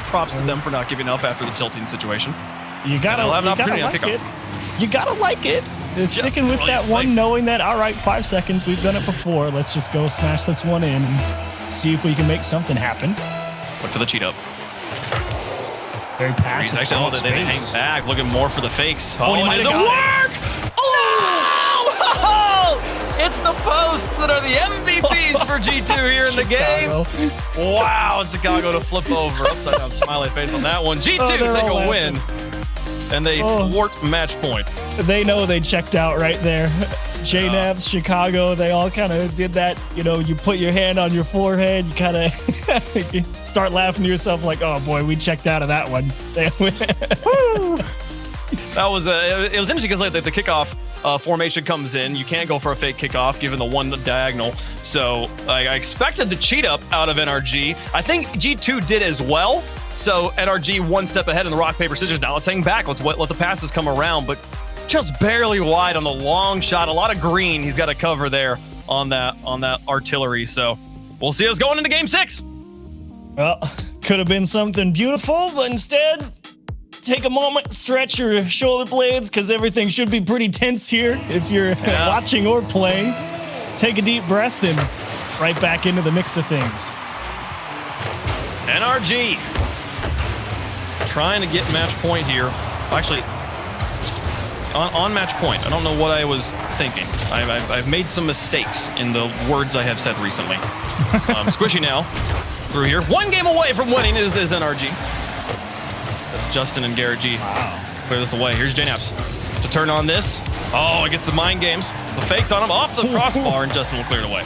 Props to them for not giving up after the tilting situation. You gotta like it. You gotta like it. Sticking with that one, knowing that, all right, 5 seconds, we've done it before. Let's just go smash this one in and see if we can make something happen. Look for the cheat up. Very passive. Actually, they hang back, looking more for the fakes. Oh, it doesn't work! It's the posts that are the MVPs for G2 here in the game. Wow, Chicago to flip over. Upside down smiley face on that one. G2 take a win, and they thwart match point. They know they checked out right there. JNABs, Chicago, they all kind of did that. You put your hand on your forehead, you kind of start laughing to yourself like, oh boy, we checked out of that one. That was it was interesting because like the kickoff formation comes in. You can't go for a fake kickoff given the one diagonal. So I expected the cheat up out of NRG. I think G2 did as well. So NRG one step ahead in the rock, paper, scissors. Now let's hang back. Let's let the passes come around, but just barely wide on the long shot. A lot of green he's got to cover there on that artillery. So we'll see us going into game 6. Well, could have been something beautiful, but instead take a moment, stretch your shoulder blades, because everything should be pretty tense here if you're watching or playing. Take a deep breath and right back into the mix of things. NRG trying to get match point here. Actually, on match point, I don't know what I was thinking. I've made some mistakes in the words I have said recently. Squishy now through here. 1 game away from winning is NRG. That's Justin and GarrettG. Wow. Clear this away. Here's JNAPS to turn on this. Oh, it gets the mind games. The fakes on him off the crossbar, and Justin will clear it away.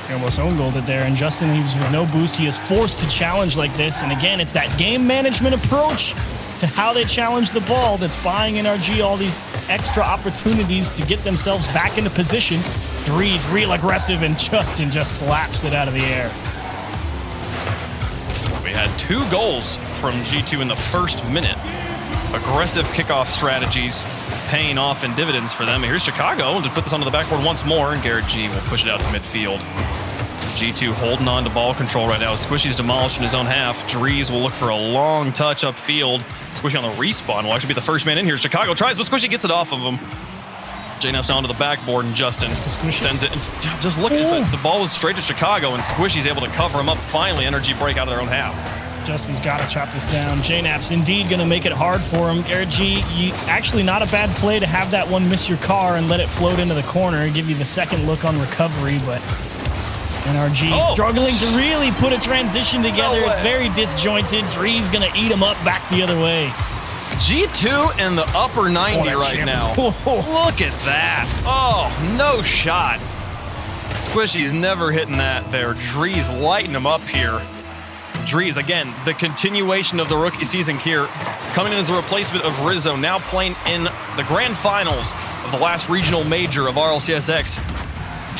He almost own goaled it there, and Justin, he was with no boost. He is forced to challenge like this, and again, it's that game management approach to how they challenge the ball that's buying NRG all these extra opportunities to get themselves back into position. Drees real aggressive, and Justin just slaps it out of the air. We had 2 goals from G2 in the first minute. Aggressive kickoff strategies paying off in dividends for them. Here's Chicago to put this onto the backboard once more, and GarrettG will push it out to midfield. G2 holding on to ball control right now. Squishy's demolished in his own half. Drees will look for a long touch upfield. Squishy on the respawn will actually be the first man in here. Chicago tries, but Squishy gets it off of him. JNAP's onto the backboard, and Justin sends it. And just look at it. The ball was straight to Chicago, and Squishy's able to cover him up. Finally, NRG break out of their own half. Justin's got to chop this down. JNAP's indeed going to make it hard for him. GarrettG, actually not a bad play to have that one miss your car and let it float into the corner, give you the second look on recovery, but NRG struggling to really put a transition together. It's very disjointed. Dree's going to eat him up back the other way. G2 in the upper 90 right now. Look at that. Oh, no shot. Squishy's never hitting that there. Drees lighting him up here. Drees, again, the continuation of the rookie season here, coming in as a replacement of Rizzo, now playing in the grand finals of the last regional major of RLCS X,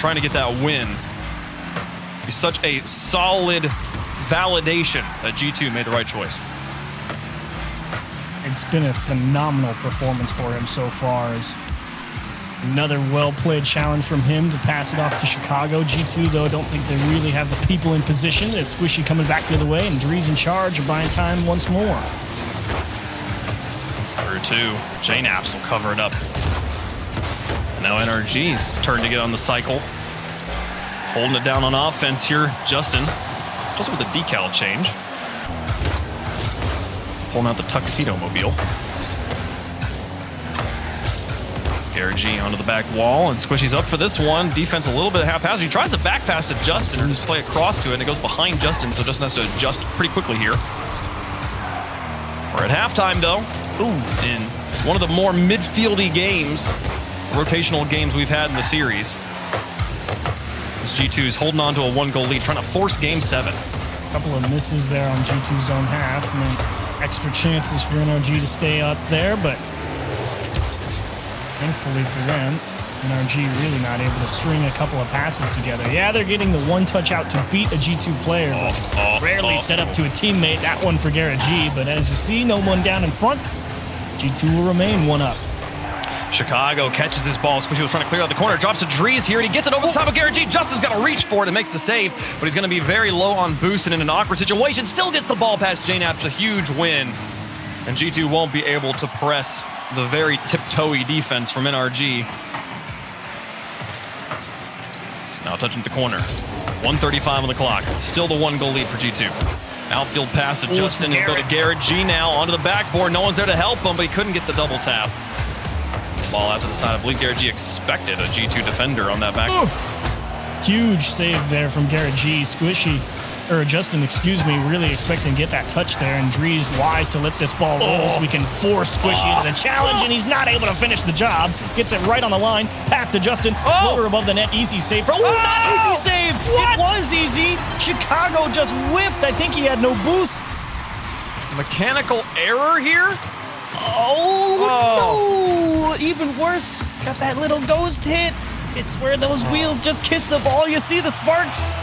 trying to get that win. He's such a solid validation that G2 made the right choice. It's been a phenomenal performance for him so far. As another well-played challenge from him to pass it off to Chicago. G2, though, don't think they really have the people in position. As Squishy coming back the other way, and Drees in charge of buying time once more. Through 2, JNAPS will cover it up. Now NRG's turn to get on the cycle. Holding it down on offense here, Justin. Just with a decal change. Pulling out the tuxedo mobile. GarrettG onto the back wall, and Squishy's up for this one. Defense a little bit haphazard. He tries to back pass to Justin, or just play across to it, and it goes behind Justin, so Justin has to adjust pretty quickly here. We're at halftime, though. In one of the more midfieldy games, rotational games we've had in the series. As G2's holding on to a 1-goal lead, trying to force Game 7. A couple of misses there on G2's own half. I mean, extra chances for NRG to stay up there, but thankfully for them, NRG really not able to string a couple of passes together. Yeah, they're getting the one touch out to beat a G2 player, but it's rarely set up to a teammate. That one for GarrettG, but as you see, no one down in front. G2 will remain 1 up. Chicago catches this ball. Squishy was trying to clear out the corner. Drops to Drees here, and he gets it over the top of GarrettG. Justin's got to reach for it and makes the save, but he's going to be very low on boost and in an awkward situation. Still gets the ball past JNAPS. A huge win. And G2 won't be able to press the very tiptoey defense from NRG. Now touching the corner. 1:35 on the clock. Still the 1-goal lead for G2. Outfield pass to Justin, and go to GarrettG now onto the backboard. No one's there to help him, but he couldn't get the double tap. Ball out to the side. I believe GarrettG expected a G2 defender on that back. Huge save there from GarrettG. Squishy, or Justin, excuse me, really expecting to get that touch there, and Drees wise to let this ball roll so we can force Squishy into the challenge, and he's not able to finish the job. Gets it right on the line, pass to Justin, floater above the net, easy save. Not easy save! What? It was easy. Chicago just whiffed. I think he had no boost. Mechanical error here? Oh, no! Even worse, got that little ghost hit. It's where those wheels just kiss the ball. You see the sparks,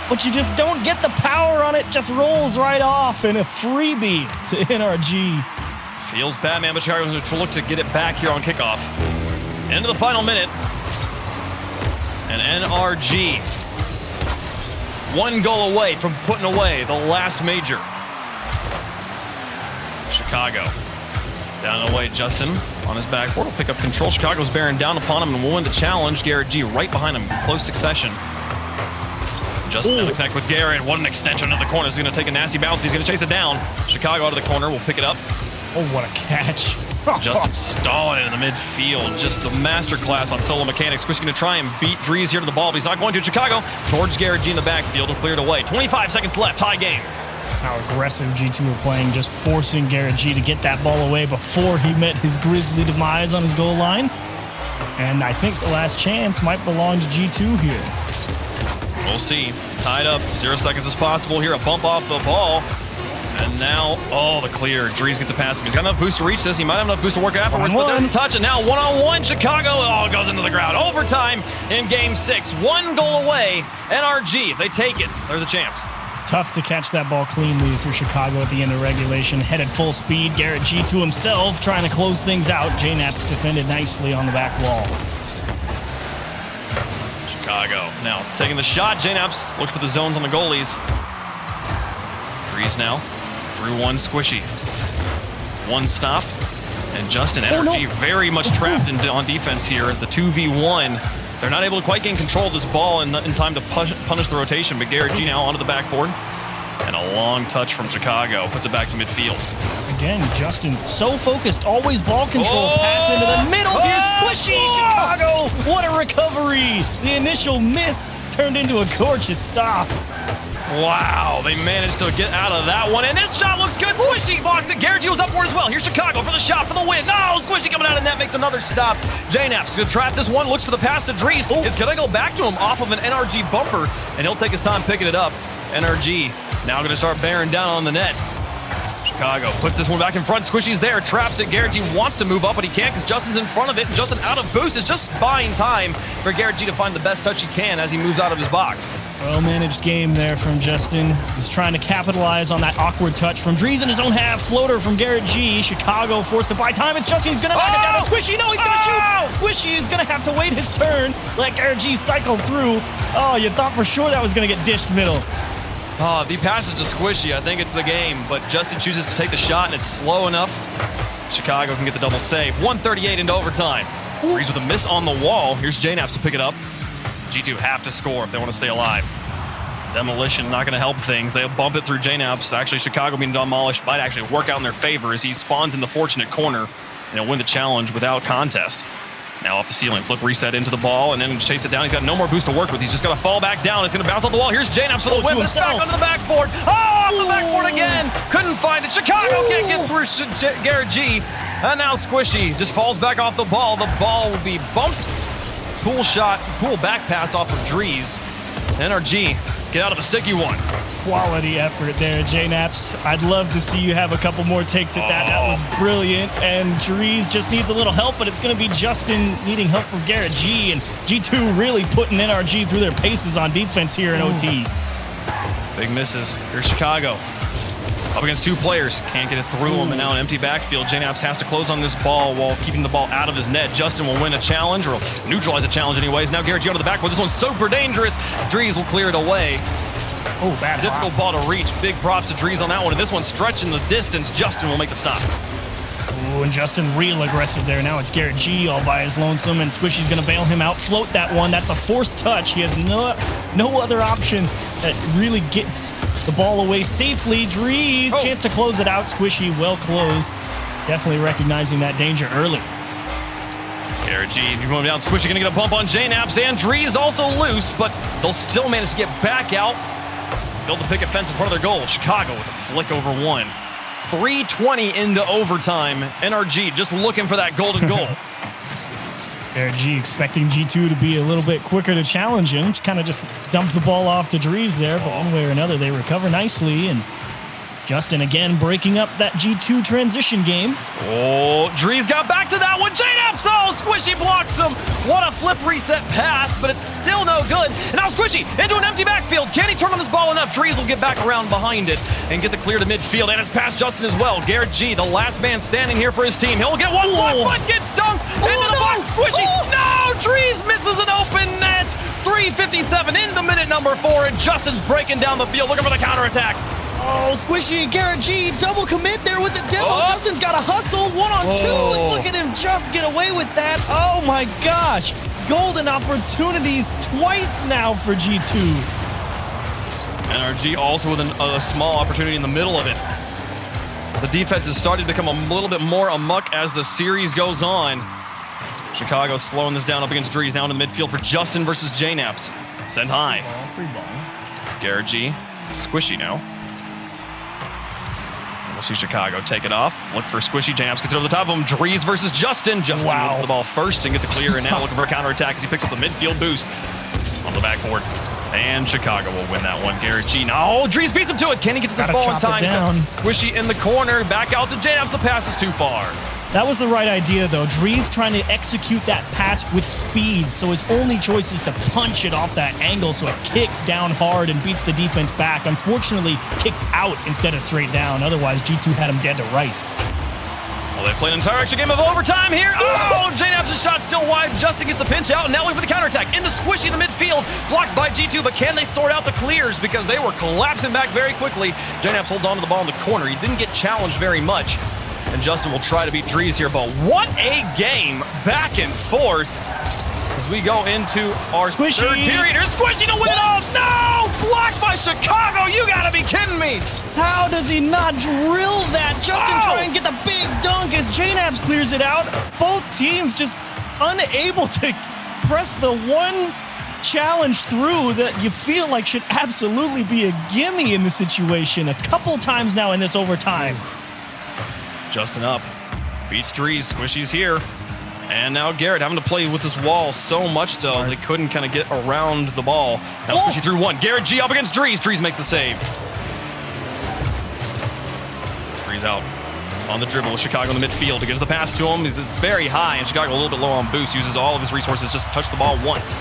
but you just don't get the power on it. Just rolls right off, and a freebie to NRG. Feels bad, man, but Chicago's going to look to get it back here on kickoff. Into the final minute. And NRG 1 goal away from putting away the last major. Chicago Down and away, Justin on his backboard will pick up control. Chicago's bearing down upon him and will win the challenge. GarrettG right behind him, close succession. Justin has to connect with Garrett. What an extension of the corner. He's going to take a nasty bounce. He's going to chase it down. Chicago out of the corner will pick it up. Oh, what a catch. Justin stalling it in the midfield. Just the masterclass on solo mechanics. Squishy going to try and beat Drees here to the ball, but he's not going to. Chicago towards GarrettG in the backfield. Will clear it away. 25 seconds left. Tie game. How aggressive G2 are playing, just forcing GarrettG to get that ball away before he met his grisly demise on his goal line. And I think the last chance might belong to G2 here. We'll see. Tied up. 0 seconds as possible here. A bump off the ball. And now, the clear. Drees gets a pass him. He's got enough boost to reach this. He might have enough boost to work afterwards, but there's a touch. And now one-on-one, Chicago goes into the ground. Overtime in Game 6. 1 goal away. NRG, if they take it, they're the champs. Tough to catch that ball cleanly for Chicago at the end of regulation. Headed full speed. GarrettG to himself, trying to close things out. JNAPS defended nicely on the back wall. Chicago now taking the shot. JNAPS looks for the zones on the goalies. Drees now through one, Squishy. One stop. And Justin, NRG very much trapped on defense here. The 2v1. They're not able to quite gain control of this ball in time to punish the rotation, but GarrettG now onto the backboard. And a long touch from Chicago. Puts it back to midfield. Again, Justin, so focused, always ball control. Pass into the middle. Here's Squishy. Chicago, what a recovery. The initial miss turned into a gorgeous stop. Wow, they managed to get out of that one, and this shot looks good. Squishy blocks it. GarrettG was up for it as well. Here's Chicago for the shot for the win. No, Squishy coming out of net makes another stop. JNAPS gonna trap this one, looks for the pass to Drees. It's gonna go back to him off of an NRG bumper, and he'll take his time picking it up. NRG now gonna start bearing down on the net. Chicago puts this one back in front. Squishy's there, traps it. GarrettG wants to move up, but he can't because Justin's in front of it, and Justin out of boost. It's just buying time for GarrettG to find the best touch he can as he moves out of his box. Well-managed game there from Justin. He's trying to capitalize on that awkward touch from Drees in his own half. Floater from GarrettG. Chicago forced to buy time. It's Justin. He's going to knock it down to Squishy. No, he's going to shoot. Squishy is going to have to wait his turn. Let GarrettG cycle through. Oh, you thought for sure that was going to get dished middle. If he passes to Squishy, I think it's the game, but Justin chooses to take the shot, and it's slow enough. Chicago can get the double save. 1:38 into overtime. Drees with a miss on the wall. Here's JNAPS to pick it up. G2 have to score if they want to stay alive. Demolition not going to help things. They'll bump it through JNAPS. Actually, Chicago being demolished might actually work out in their favor as he spawns in the fortunate corner, and he'll win the challenge without contest. Now off the ceiling, flip reset into the ball, and then chase it down. He's got no more boost to work with. He's just going to fall back down. It's going to bounce on the wall. Here's JNAPS for the win. It's back onto the backboard. Off the backboard again. Couldn't find it. Chicago can't get through GarrettG. And now Squishy just falls back off the ball. The ball will be bumped. Pool back pass off of Drees. NRG, get out of a sticky one. Quality effort there, JNAPS. I'd love to see you have a couple more takes at that. That was brilliant. And Drees just needs a little help, but it's going to be Justin needing help from GarrettG. And G2 really putting NRG through their paces on defense here in OT. Big misses. Here's Chicago. Up against two players. Can't get it through him, and now an empty backfield. JNAPS has to close on this ball while keeping the ball out of his net. Justin will win a challenge, or neutralize a challenge anyways. Now GarrettG out of the backboard. This one's super dangerous. Drees will clear it away. Oh, bad. Difficult ball to reach. Big props to Drees on that one. And this one's stretching the distance. Justin will make the stop. Ooh, and Justin real aggressive there. Now it's GarrettG all by his lonesome, and Squishy's going to bail him out. Float that one. That's a forced touch. He has no other option that really gets the ball away safely. Drees, chance to close it out. Squishy well closed. Definitely recognizing that danger early. GarrettG moving down. Squishy going to get a bump on JNAPS, and Drees also loose, but they'll still manage to get back out. Build the picket fence in front of their goal. Chicago with a flick over one. 3:20 into overtime. NRG just looking for that golden goal. GarrettG expecting G2 to be a little bit quicker to challenge him. Kind of just dumped the ball off to Drees there, but one way or another, they recover nicely. And Justin again breaking up that G2 transition game. Drees got back to that one. JNAPS, Squishy blocks him. What a flip reset pass, but it's still no good. And now Squishy into an empty backfield. Can he turn on this ball enough? Drees will get back around behind it and get the clear to midfield. And it's past Justin as well. GarrettG, the last man standing here for his team. He'll get one. One gets dunked into the box. Squishy. No, Drees misses an open net. 3:57 into minute number 4, and Justin's breaking down the field, looking for the counterattack. Oh, Squishy and GarrettG double commit there with the demo. Justin's got a hustle, 1-on-2, and look at him just get away with that. Oh my gosh. Golden opportunities twice now for G2. NRG also with a small opportunity in the middle of it. The defense is starting to become a little bit more amok as the series goes on. Chicago slowing this down up against Drees. Now in the midfield for Justin versus JNaps. Send high. Free ball. GarrettG, Squishy now. We'll see Chicago take it off. Look for Squishy. JNaps gets over the top of him. Drees versus Justin. Justin will the ball first and get the clear, and now looking for a counterattack as he picks up the midfield boost on the backboard. And Chicago will win that one. GarrettG. Oh, Drees beats him to it. Can he get to this ball in time? Squishy in the corner. Back out to JNaps. The pass is too far. That was the right idea, though. Drees trying to execute that pass with speed, so his only choice is to punch it off that angle so it kicks down hard and beats the defense back. Unfortunately, kicked out instead of straight down. Otherwise, G2 had him dead to rights. Well, they played an entire extra game of overtime here. Oh, JNaps' shot still wide. Justin gets the pinch out, and now looking for the counterattack. Into Squishy in the midfield, blocked by G2, but can they sort out the clears because they were collapsing back very quickly. JNaps holds on to the ball in the corner. He didn't get challenged very much. And Justin will try to beat Drees here, but what a game back and forth as we go into our third period. Here's Squishy to win it all. No! Blocked by Chicago. You gotta be kidding me. How does he not drill that? Justin trying to get the big dunk as JNaps clears it out. Both teams just unable to press the one challenge through that you feel like should absolutely be a gimme in this situation a couple times now in this overtime. Justin up, beats Drees, Squishy's here. And now Garrett having to play with this wall so much, though, they couldn't kind of get around the ball. Now Squishy through one. GarrettG up against Drees. Drees makes the save. Drees out on the dribble with Chicago in the midfield. He gives the pass to him. It's very high, and Chicago a little bit low on boost. Uses all of his resources just to touch the ball once.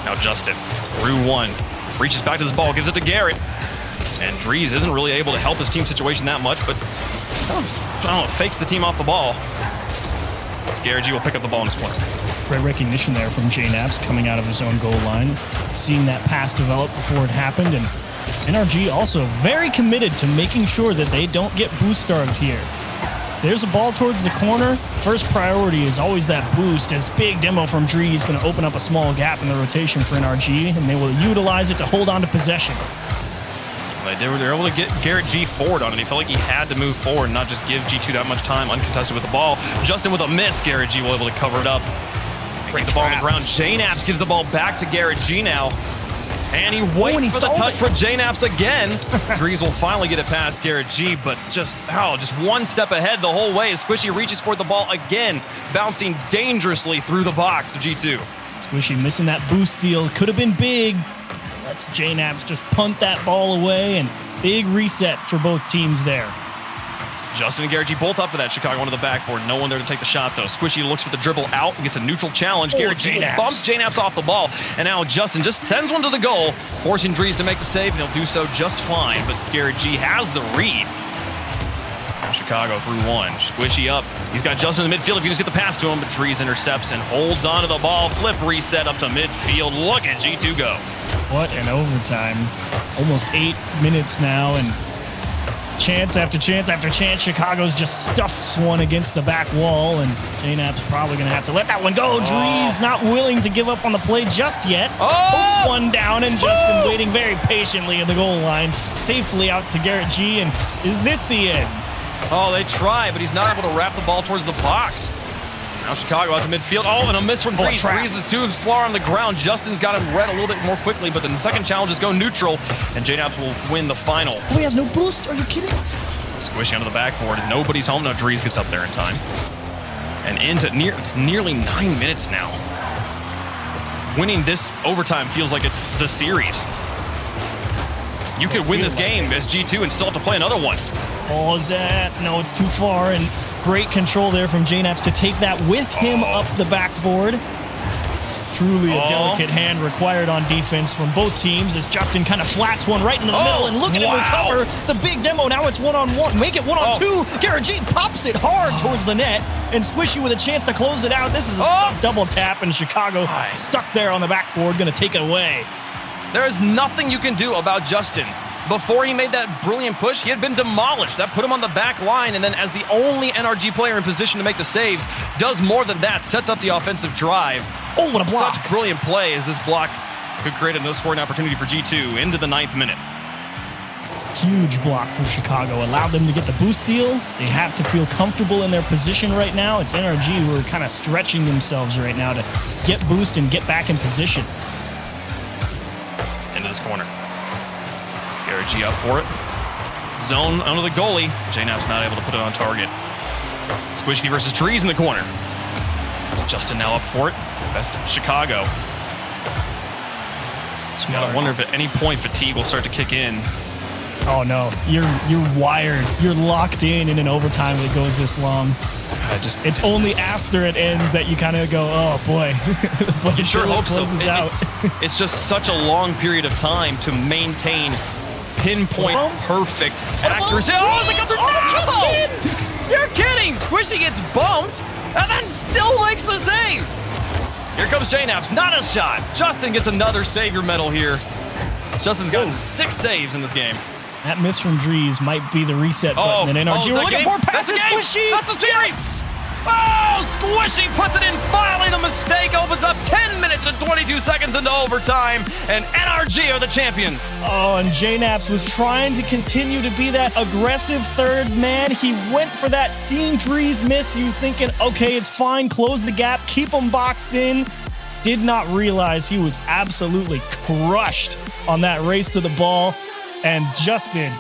Now Justin through one. Reaches back to this ball, gives it to Garrett. And Drees isn't really able to help his team situation that much, but I don't know, fakes the team off the ball. GarrettG will pick up the ball in his corner. Great recognition there from JNaps coming out of his own goal line, seeing that pass develop before it happened, and NRG also very committed to making sure that they don't get boost starved here. There's a ball towards the corner. First priority is always that boost, as big demo from Drees is going to open up a small gap in the rotation for NRG, and they will utilize it to hold on to possession. They were able to get GarrettG forward on it. He felt like he had to move forward and not just give G2 that much time uncontested with the ball. Justin with a miss. GarrettG will able to cover it up. Breaks the ball on the ground. JNaps gives the ball back to GarrettG now. And he waits for the touch for JNaps again. Drees will finally get it past GarrettG, but just one step ahead the whole way as Squishy reaches for the ball again, bouncing dangerously through the box of G2. Squishy missing that boost steal. Could have been big. Lets JNaps just punt that ball away, and big reset for both teams there. Justin and GarrettG both up for that. Chicago onto the backboard. No one there to take the shot, though. Squishy looks for the dribble out and gets a neutral challenge. GarrettG bumps JNaps off the ball, and now Justin just sends one to the goal, forcing Drees to make the save, and he'll do so just fine. But GarrettG has the read. Now Chicago through one. Squishy up. He's got Justin in the midfield if he just get the pass to him, but Drees intercepts and holds onto the ball. Flip reset up to midfield. Look at G2 go. What an overtime. Almost 8 minutes now, and chance after chance after chance. Chicago's just stuffs one against the back wall, and JNaps probably going to have to let that one go. Drees not willing to give up on the play just yet. Pokes one down, and Justin waiting very patiently at the goal line. Safely out to GarrettG, and is this the end? Oh, they try, but he's not able to wrap the ball towards the box. Now Chicago out to midfield. Oh, and a miss from Drees. Drees is too far on the ground. Justin's got him read a little bit more quickly, but then the second challenges go neutral, and JNaps will win the final. Oh, he has no boost? Are you kidding? Squishy onto the backboard, and nobody's home. No, Drees gets up there in time. And into nearly 9 minutes now. Winning this overtime feels like it's the series. You could win this game as G2 and still have to play another one. Oh, is that? No, it's too far, and great control there from JNaps to take that with him up the backboard. Truly a delicate hand required on defense from both teams as Justin kind of flats one right into the middle, and look at him recover the big demo. Now it's one-on-one. Make it one-on-two. GarrettG pops it hard towards the net, and Squishy with a chance to close it out. This is a tough double tap, and Chicago stuck there on the backboard, going to take it away. There is nothing you can do about Justin. before he made that brilliant push, he had been demolished. That put him on the back line, and then as the only NRG player in position to make the saves, does more than that, sets up the offensive drive. Oh, what a block. Such brilliant play as this block could create a no-scoring opportunity for G2 into the 9th minute. Huge block from Chicago. Allowed them to get the boost steal. They have to feel comfortable in their position right now. It's NRG who are kind of stretching themselves right now to get boost and get back in position. Into this corner. RLCS up for it. Zone under the goalie. JNap's not able to put it on target. Squishy versus Trees in the corner. Justin now up for it. That's Chicago. So I wonder if at any point fatigue will start to kick in. Oh no, you're wired. You're locked in an overtime that goes this long. It's only after it ends that you kind of go, oh boy. But you sure hope so. Out. It's just such a long period of time to maintain pinpoint perfect accuracy. Oh, Justin! You're kidding! Squishy gets bumped and then still makes the save. Here comes JNaps, not a shot. Justin gets another savior medal here. Justin's gotten 6 saves in this game. That miss from Drees might be the reset button that NRG we're looking for. Past Squishy! That's the series! Yes. Oh, Squishy puts it in. Finally, the mistake opens up 10 minutes and 22 seconds into overtime, and NRG are the champions. Oh, and JNaps was trying to continue to be that aggressive third man. He went for that, seeing Drees miss. He was thinking, okay, it's fine, close the gap, keep him boxed in. Did not realize he was absolutely crushed on that race to the ball. And Justin,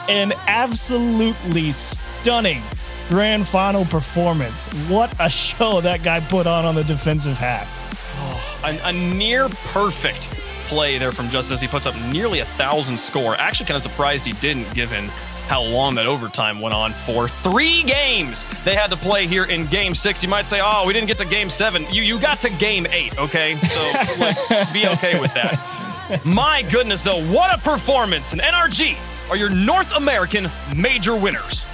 an absolutely stunning grand final performance. What a show that guy put on the defensive half. Oh, a near perfect play there from Justin as he puts up nearly 1,000 score. Actually kind of surprised he didn't, given how long that overtime went on for. 3 games they had to play here in Game 6. You might say, oh, we didn't get to Game 7. You got to Game 8, okay? So be okay with that. My goodness, though, what a performance. And NRG are your North American major winners.